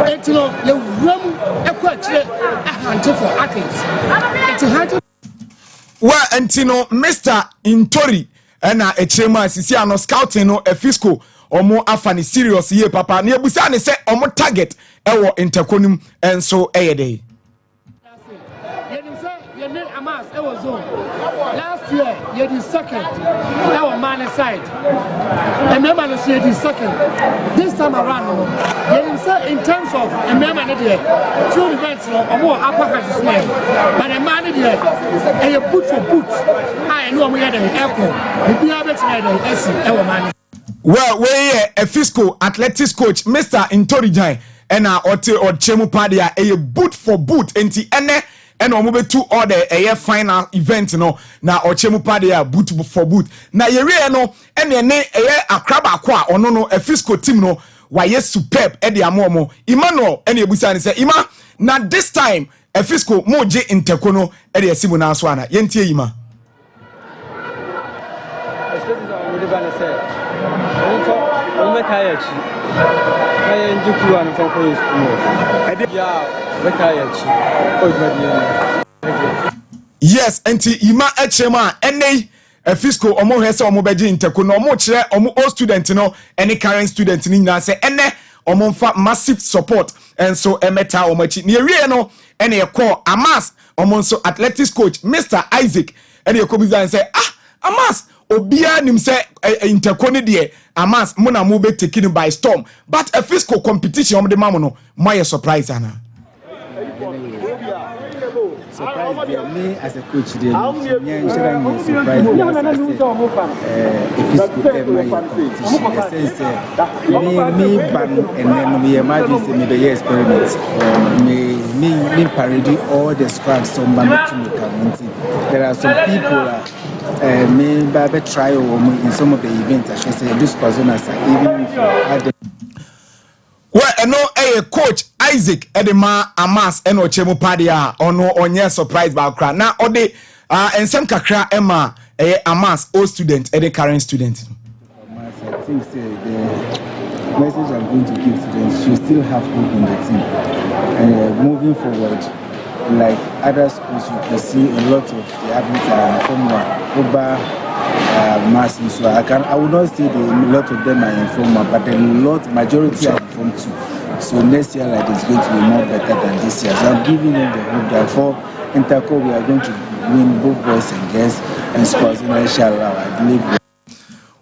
etino ye wram ekwachire ahante for athletes eti wa antino Mr. Intori na echirema sisi ano scouting no fiscal omo afani serious ye papa na ebusa ne se omo target ewo interkonim enso eyede Amas was zone. Last year, you did second. That was man side. And remember, you did second. This time around, you say in terms of a member, 2 events or more upper class name. But a man there, and you boot for boot. I know we had an echo. We are better than the well, we a fiscal athletics coach, Mr. Intorijai, and our Chemu Padia, a boot for boot, enti ene. And omo betu all the final event no na ochemu pade ya boot for boot na yere no ene akraba kwa ono no fiscal team no waye superb e de amomo Emmanuel ene ebusa ne say ima na this time fiscal moje interkono e de asimu na so ana yentie yima yes enti ima echema ene fiscal omo hese omo beji interko no omo kire omo old student no any current student ni na say ene omo mfa massive support and so emeta omo chi ne wie no ene ye call amas omo so athletics coach Mr. Isaac ene ye ko bizan say amas obia nim say interko ne de amas mo na mo be taken by storm but a fiscal competition omo de mamo no my surprise ana surprise me as a coach there. Surprise me and then we imagine me the experiment. Me parody all the squads Sompa to me. There are some people me by trial in some of the events. I should say this person as even if you had well, no, coach Isaac Edema Amas eno chemu padia ono onye surprise ba kra na ode ensem kakra ema Amas old student the current student. I think the message I'm going to give to them, she still have hope in the team. Moving forward, like other schools, you can see a lot of the athletes are from Oba mass. So I will not say a lot of them are informed, but a majority are informed too. So next year, like, it's going to be more better than this year. So I'm giving them the hope that for Interco we are going to win both boys and girls and sports. Inshallah, I believe.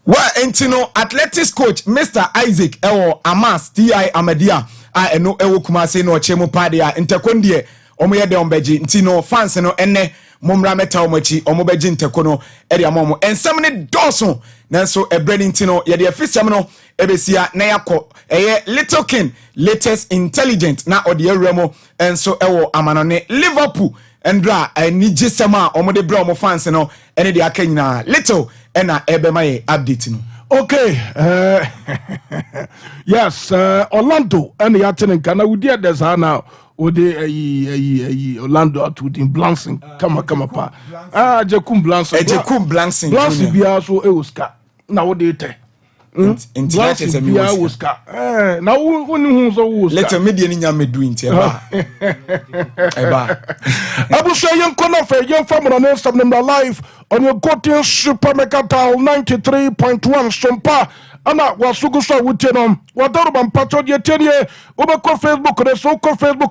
Well, Entino athletics coach Mr. Isaac Ewo Amas T.I. Amadia eno Ewo Kumase no Chemo Padia Interkondie omoye de ombeji ntino fans no enne momra meta omachi omobeji ntekono ede amomo ensem ne doso nanso ebredi ntino ye de afisam no ebesia na yakọ eye Little King latest intelligent na ode ewremo enso ewo amanone Liverpool endra ni gisema omode bra omo fans no ene de akanyina little ena ebemaye update no. Okay, yes, Orlando and the attendant can we did this now. Ode Orlando out with Blansing kama pa Jekum Blansing bia so e Oscar na wo de te Blansing bia Oscar na wo ni hu so Oscar let me dey nya medu nti eba abu so yen kono fe yen family no stop them live on your Gotian Super Mega Dial 93.1 Sompa ana wasugu so wutenom wadaruba mpacho de tenie obeko Facebook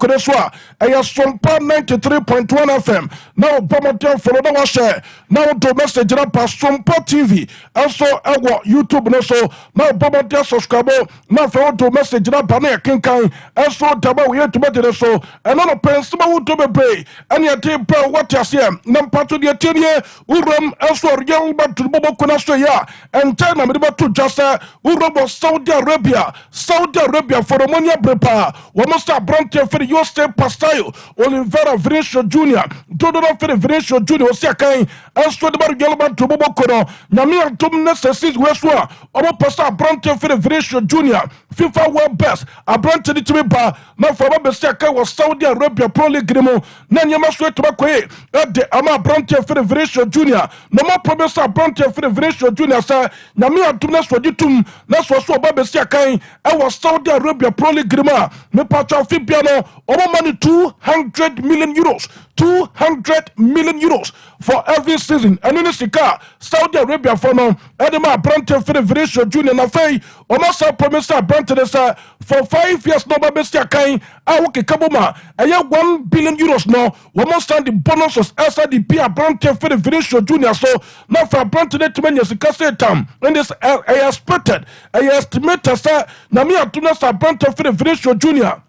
reso aya Sompa 93.1 FM now promote follow na share now do message na pa Sompa TV also ewo YouTube no so now promote subscribe now for do message na pa na kenkan also taba we to be so and no pensima wo to be and ya te pa what you say na mpacho de tenie uram also real but to boboko na so ya and China me to just Urobo Saudi Arabia for Omonia Brepa. We must have Bronte for the US State Pastayo, Oliveira Vinicius Jr. Dodo for the Vinicius Jr. Osiakai, Astro de Bargelba to Bobokono, Namia Tumnes Sis Westwa, Omo Pasta Bronte for the Vinicius Jr. FIFA World Best, a Bronte to be bar, not for Babesaka was Saudi Arabia Pro League Grimo, Nanyama Sweat Tobacco, the Ama Bronte for the Vinicius Jr. No more Professor Bronte for the Vinicius Jr. Sir, Namia Tumnes for Jitum. That's what so Babesia Kain. I was Saudi Arabia Pro League Grima. Me pacha Fibiano, over money 200 million euros. 200 million euros for every season. And in this car, Saudi Arabia for now, Edema Brante for the Vinicius Junior Nafay, Omasa Promesa Brante for 5 years no Babesia Kain. I work a Kabuma. I have 1 billion euros now. We must stand the bonuses outside the Pia Brante for the Vinicius Junior. So now for Brante to many years, Tam. And this I expected. I estimate that Namia Tunasa Brante for the Vinicius Junior.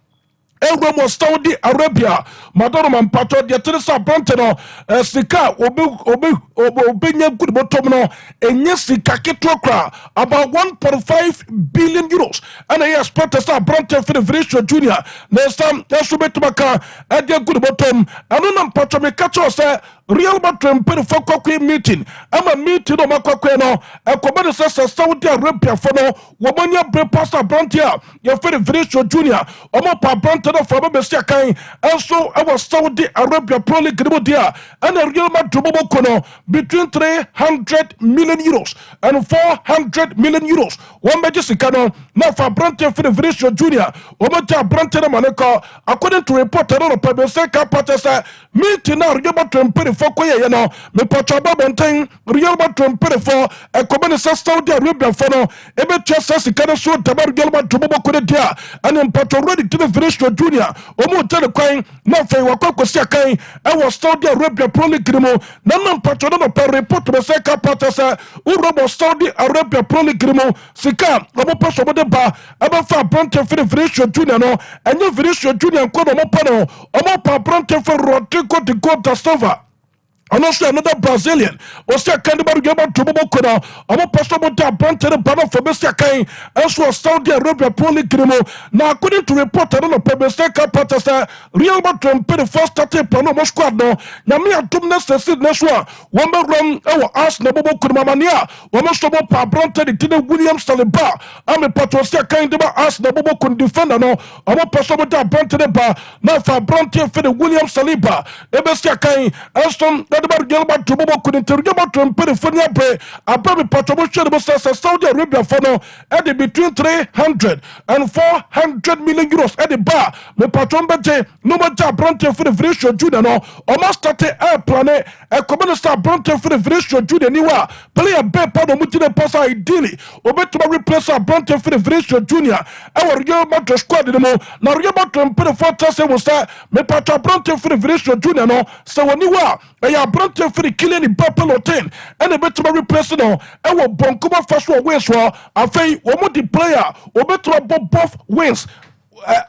Euro Saudi Arabia, Madonna Mampato, the Teresa Brantano, Sika, Obenya good bottom, and yes, Kakitokra, about 1.5 billion euros. And I expect to start Brante for the Vinicius Junior. Next time, that's to bet Maka, at the good bottom, and then Pato Mekacho say, Real Madrid for Coquet meeting. I'm a meeting on Macaqueno, a commander says Saudi Arabia for no, Womania Brepasta Brantia, your friend Vinicius Junior, Omopa Brantano for Babesia Kain, also our Saudi Arabia Pro League Grimodia, and a Real Madrid Bobokono between 300 million euros and 400 million euros. One Majicano, now for Brantia for the Vinicius Junior, Omota Brantana Maneko, according to report, I don't know, Pabeseka Patasa, meeting now Real Madrid for Koya, me Pachaba Bentang, Real Madrid for a command Saudi Arabia for no, Ebe Chessa, Sikana Show, Tabar Gelba, Toboko, and then Pato ready to the Vinicius Junior, Omo Telecoin, Nafe Wakoko Siakai, I was Saudi Arabia Pro League Grimo, Nanan Patrono per report to the Seka Patasa, Urobo Saudi Arabia Pro League Grimo, Sika, Omo Paso Bar, Abafa Bronte for the Vinicius Junior, no, and you Vinicius Junior, Kodo Mopano, Omo Bronte for Rodrigo de Gota Sova. And also another Brazilian, also Canterbury Gaba to Bobokona, Amo Pastor Brante the Banner for Bestia Kain, also Saudi Arabia Pro League Grimo. Now, according to report, I don't know, Pebeseka Patasa, Real Madrid pay the first 30 Panomo squad. No, Namia Tumnes, the Sid Neswa, one run, our ass Nabobo Kurmania, one most of Brante, the Tina Williams Saliba, I'm a Patrosia Kain, the ass Nabobo could defend. No, Amo Pastor Brante the Bar, now for Brante for the Williams Saliba, Ebestia Kain, Aston. adaba gelba tubobo kuninte gelba tumpere fonia bre ababi patobo shede say Saudi Arabia for no at between 300 and 400 million euros at the bar me patron bete no matter brante for the Vinicius Junior no almost started air planet a communist star brante for the Vinicius Junior niwa play a bet part of mutine pass ideally obeto replace a brante for the Vinicius Junior our Real Madrid squad no na Real Madrid put the fortress was that me patron brante for the Vinicius Junior no so niwa ya brante for the killing Mbappe Lotin and a bet to replace no our Bonkuma first one ways for afei womo the player obeto both wings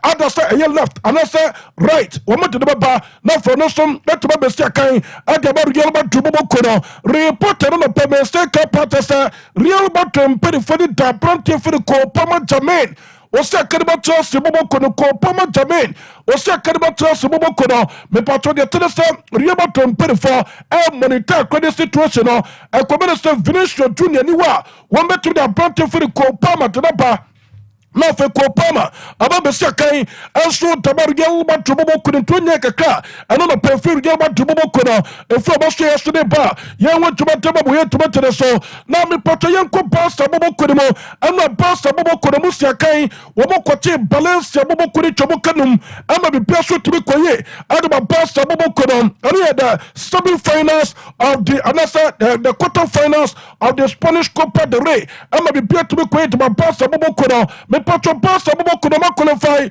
other side left and I say right womo the baba na for no some beto be see kan agaba Real Madrid bobo kono reporter no pe mistake part say Real Madrid pay for the brante for the Copa Germain Osia Kadiba Chelsea bobo kono Copa Germain Osia Kadiba Chelsea bobo kono me patron de tenesa Real Madrid pay for a monetary credit situation no e ko minister Vinicius Junior niwa won beto the brante for the Copa Germain na fe ko pama aba se kan enso tabar gel ba tubo ko ntonya kaka eno no perfil gel ba tubo ko no e fo ba so yesterday ba ye won tuba taba bo ye tuba tere so na mi poto ye ko pasta bobo ko mo eno pasta bobo ko mo se kan wo mo ko ti balance bobo ko ni tubo kanum ama bi peso tubi ko ye ado ba pasta bobo ko no eno the semi-finals of the the quarter finals of the Spanish Copa del Rey ama bi peso tubi ko ye to ba pasta bobo ko no Patron Pastor Bobo Kunoma qualify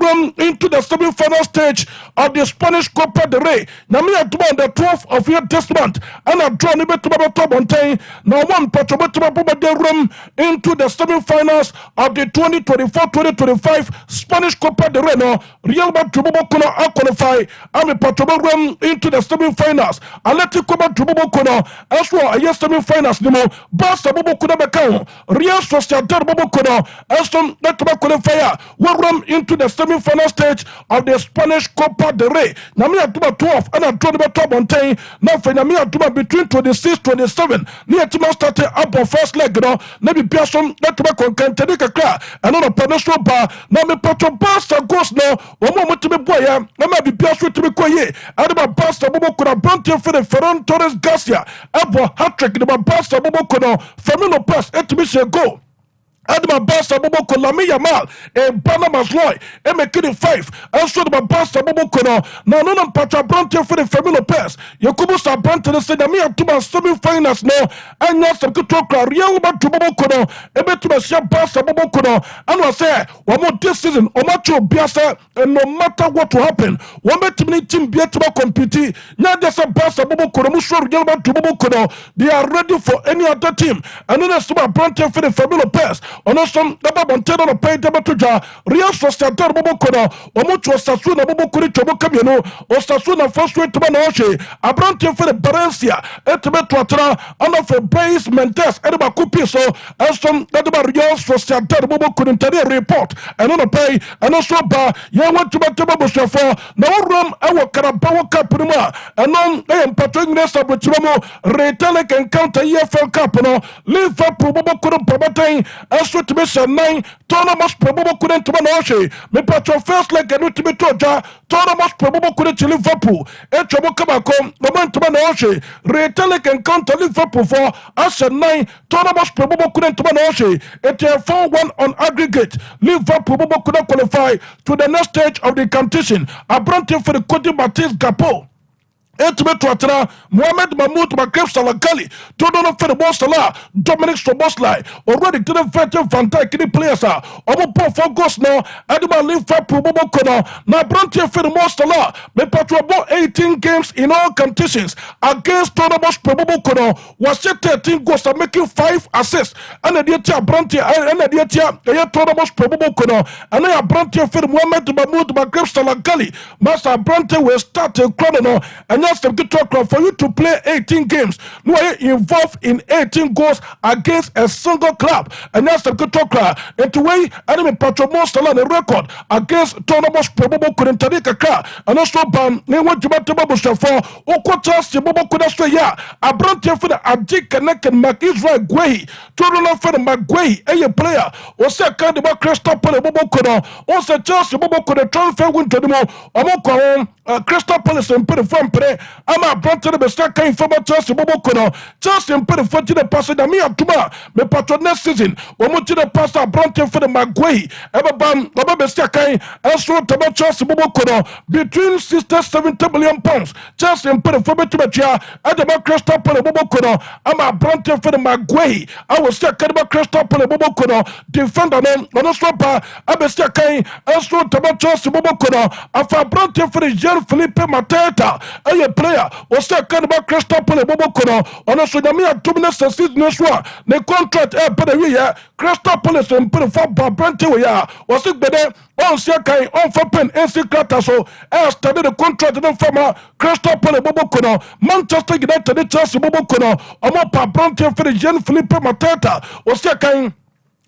run into the semi-final stage of the Spanish Copa del Rey. Now me at the 12th of year this month, and I've drawn to top on now one Patron Bobo run into the semi-finals of the 2024-2025 Spanish Copa del Rey. No, Real Madrid Bobo Kuno qualify. I'm a Patron run into the semi-finals. Atletico Madrid Bobo Kuno as well. Yes, semi-finals. No, Barca Bobo Kuno Becao, Real Sociedad Bobo Kuno as that qualifier will run into the semi-final stage of the Spanish Copa del Rey. Namia Tuba 12 and I'm talking about top on 10. Now for Namia Tuba between 26-27. Near Tima started up on first leg, no, maybe Pearson, that Tuba can take a car and on a peninsular bar. Now me Patron Basta goes now, or moment to be boy, and maybe Pearson to be quiet. And about Basta Bobo could have bumped for the Ferran Torres Garcia. Abo hat-trick, the Basta Bobo Kono, Femino pass, and to be a goal. Adama Basta Bobo Kolami Yamal and Panama Sloy and making 5 and so the Basta Bobo Kono now no Patra Bronte for the Femino Pass Yakubu Sabranton and said Amia to my semi-finals now and now some good talk Real Madrid Bobo Kono and bet to my share Basta Bobo Kono and I say one more this season Omacho Biasa and no matter what will happen one bet to me team Biatuma compete now there's a Basta Bobo Kono Musho Real Madrid Bobo Kono they are ready for any other team and then there's my Bronte for the Femino Pass ono som daba montero no pay daba tuja Real Sociedad bobo kono omucho Osasuna bobo kuri chobo kamieno Osasuna first way to na oche abrante for the Valencia etebe toatra ono for base Mendes edeba kupi so ensom daba Real Sociedad bobo kuri ntari report eno no pay eno so ba ye want to bataba bosefo na orum ewo Carabao Cup no ma eno empato Ingresa bochimo retele can counter EFL Cup no Liverpool bobo kuri promoting to be 9 tournaments probable couldn't to Manoshe. Me patron first leg and to be toja tournaments probable couldn't to Liverpool. And Chobokabako, no man to Manoshe. Retele can counter Liverpool for us 9 tournaments probable couldn't to Manoshe. It 4-1 on aggregate. Liverpool probable couldn't qualify to the next stage of the competition. A branch for the Cote Baptiste Gapo. Etime Tuatara, Mohamed Mahmoud Makreb Salakali, Todono Fedebo Salah, Dominic Soboslai, already to the veteran Van Dijk players are over 4 goals now, Adama Liverpool Bobo Kono, now Brantia Fedebo Salah, me patrol 18 games in all competitions against Todomos Bobo Kono, was 13 goals and making 5 assists, and the Dietia Brantia, and the Dietia, Todomos Bobo Kono, and I Brantia Fed Mohamed Mahmoud Makreb Salakali, Master Brantia will start a chrono, and some good talk for you to play 18 games. No, are you involved in 18 goals against a single club? And that's some good talk. And to way enemy Patromon Salah the record against Tonomos Probable couldn't take a car. And also Bam, they went to Batababusha for Okotas, Bobo Kudaswaya, a brand for the Ade and Mac Israel Guay, Toronto for the Maguay, a player, or second about Crystal Palace Bobo Kuno, also Chelsea Bobo could transfer winter the more, Crystal Palace and put a front play. ama Bronte be start kan informa Chelsea boboko no Chelsea mpere foti the pass na me atuma me patron next season omo ti the pass Bronte for the Maguire ebe bam oba be start kan eso to Chelsea boboko no between 60-70 million pounds Chelsea mpere fo betu betua adama Crystal Palace boboko no ama Bronte for the Maguire I was start kan Crystal Palace boboko no defender no Sompa abe start kan eso to Chelsea boboko no afa Bronte for the Jean-Philippe Mateta a player o start kan Crystal Palace boboko no ono so na me atumne season no so ne contract e pede wi ya Crystal Palace mpere fo Bronte we ya o se gbede on se kan on for pen NC Carter so e started the contract no former Crystal Palace boboko no Manchester United Chelsea boboko no omo pa Bronte for the Jean-Philippe Mateta o se kan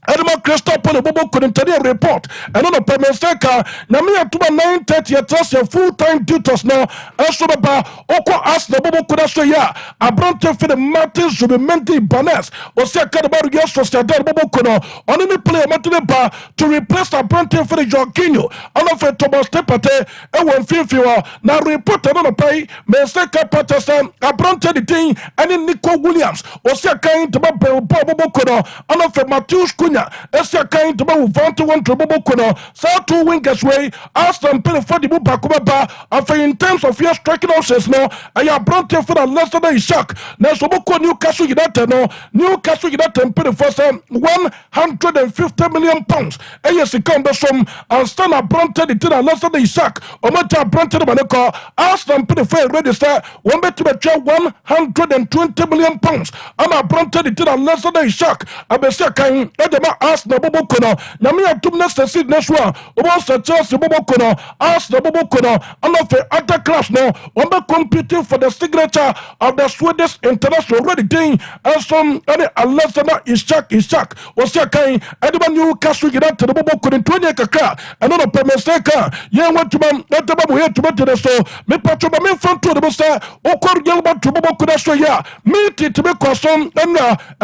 Edema Crystal Palace bobo couldn't report and on a permesteka na me atuma 9:30 at a full-time duties now also ba oko as the bobo could so ya Abronte for the Martins to be menti Banes or say about yes for Stade bobo kono on any player ba to replace Abronte for the Jorginho all of it Thomas Tepate and one fiwa now report on a pay Mesteka Patterson Abronte the thing and Nico Williams or say kind to bobo kono all of it Matthews Essa kind to move on to one to Bobokono, South two wingers way, Aston Pele for the Bubakuma, after in terms of your striking houses no, I have brought you for the lesser than shock. Now, Soboko Newcastle United no, Newcastle United Pele for some 150 million pounds. And yes, it comes from Aston Bronte the Tina lesser than shock, or Mata Bronte the Manako, Aston Pele for register, one bet to bet 120 million pounds. I'm a Bronte the Tina lesser than shock. I be second. Ask the Bobokono, Namia Tumness the Sid Neswa, about the Chelsea Bobokono, ask the Bobokono, and of the other class now, on the competing for the signature of the Swedish international ready thing, and some any Alessandra Ishak, was your kind, Edman Newcastle United to the Bobokon in 20 Kaka, and on a Pemesteka, young one to man, let the Babu here to bet to the so, me patron, me front to the Bosta, Okor Yelba to Bobokona so ya, meet it to be custom, and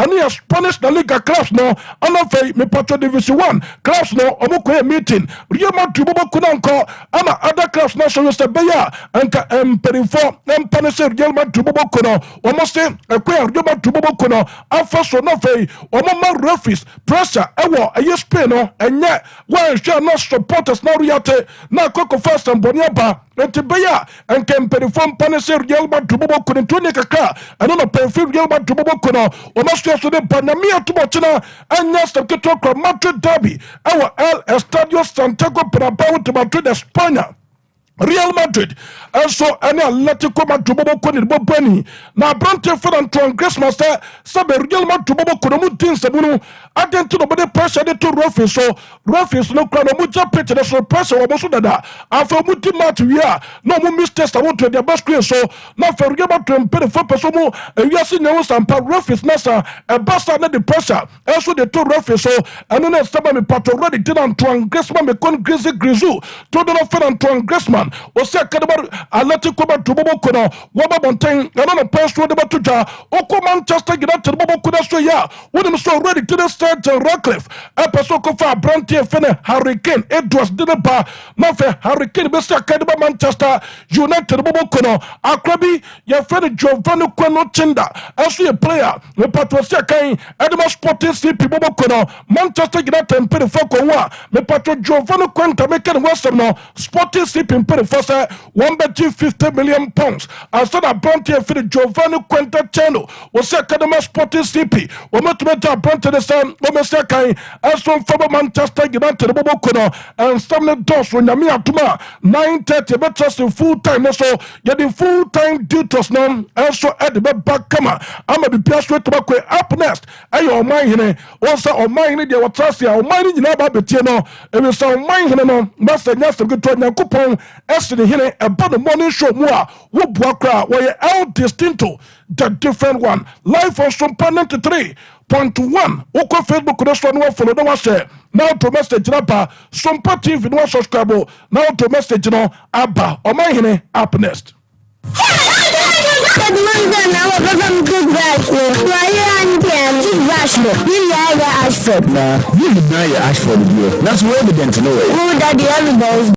he has Spanish the Liga class now, and of me patron division 1 class no omoko meeting Riema Tubobo Kunanko ama other class national beya anka emperifo empanese Riema Tubobo Kuno almost say ekwe Riema Tubobo Kuno afa so no fei omoma referees pressure ewo ayespe no enye one share no supporters no riate na koko first and boniaba enti beya anka emperifo empanese Riema Tubobo Kuno tuni kaka and no perfume Riema Tubobo Kuno almost so de banamia tubochina anya Keto Madrid Derby, our El Estadio Santiago Bernabeu to Madrid, España. Real Madrid, and so any Atletico Madrid Boboni. Now, Bronte for Antoine Gressmaster, Sabe Real Madrid Bobokuno Sabunu, adding to the pressure to Rufus, so Rufus no crown Muja pitch the so pressure or Mosudada. After Muti Matia, no more mistakes I want to the best clear, so now for Real Madrid pay for Pesomo, and yes, in your Sampa Rufus Nasa, and Basta under the pressure, also the two Rufus, so and then Sabami Pato ready did Antoine Gressman, Mekon Grizzly Grizu, to the for Antoine Gressman. Ose kadaba Atletico Madrid kono waba bonten na no pass wo de batuja oko Manchester United kono so ya woni so ready to the start Radcliffe epeso ko fa Bronte fene Hurricane Edwards de ba na fe Hurricane be sa kadaba Manchester United kono akrabi ya fene Giovanni Queno Chinda aso ye player we patro se kan Edema Sporting CP kono Manchester United pere foko wa me patro Giovanni Quenta me ken wasem no Sporting CP first 150 million pounds. I said a Bronte for the Giovanni Quenta channel. Was a Academy Sporting CP. We met to Bronte the same. We met to as from former Manchester United Bobokono and Stanley Doss when Yamia Tuma 9:30. But just in full time. So you the full time duties now. Also at the back camera. I'm a be passed to back up next. Ayo Omanhene. Also Omanhene the Watasia. Omanhene you know about Betino. It was Omanhene no. Master Nyasa good to Nyankopon. Esther here about the morning show more wo boakra where El Distinto the different one live on Sompa 93.1 oko Facebook restaurant no follow no share now to message rapa Sompa TV no subscribe now to message no aba Omanhene up next. That's evident to know it.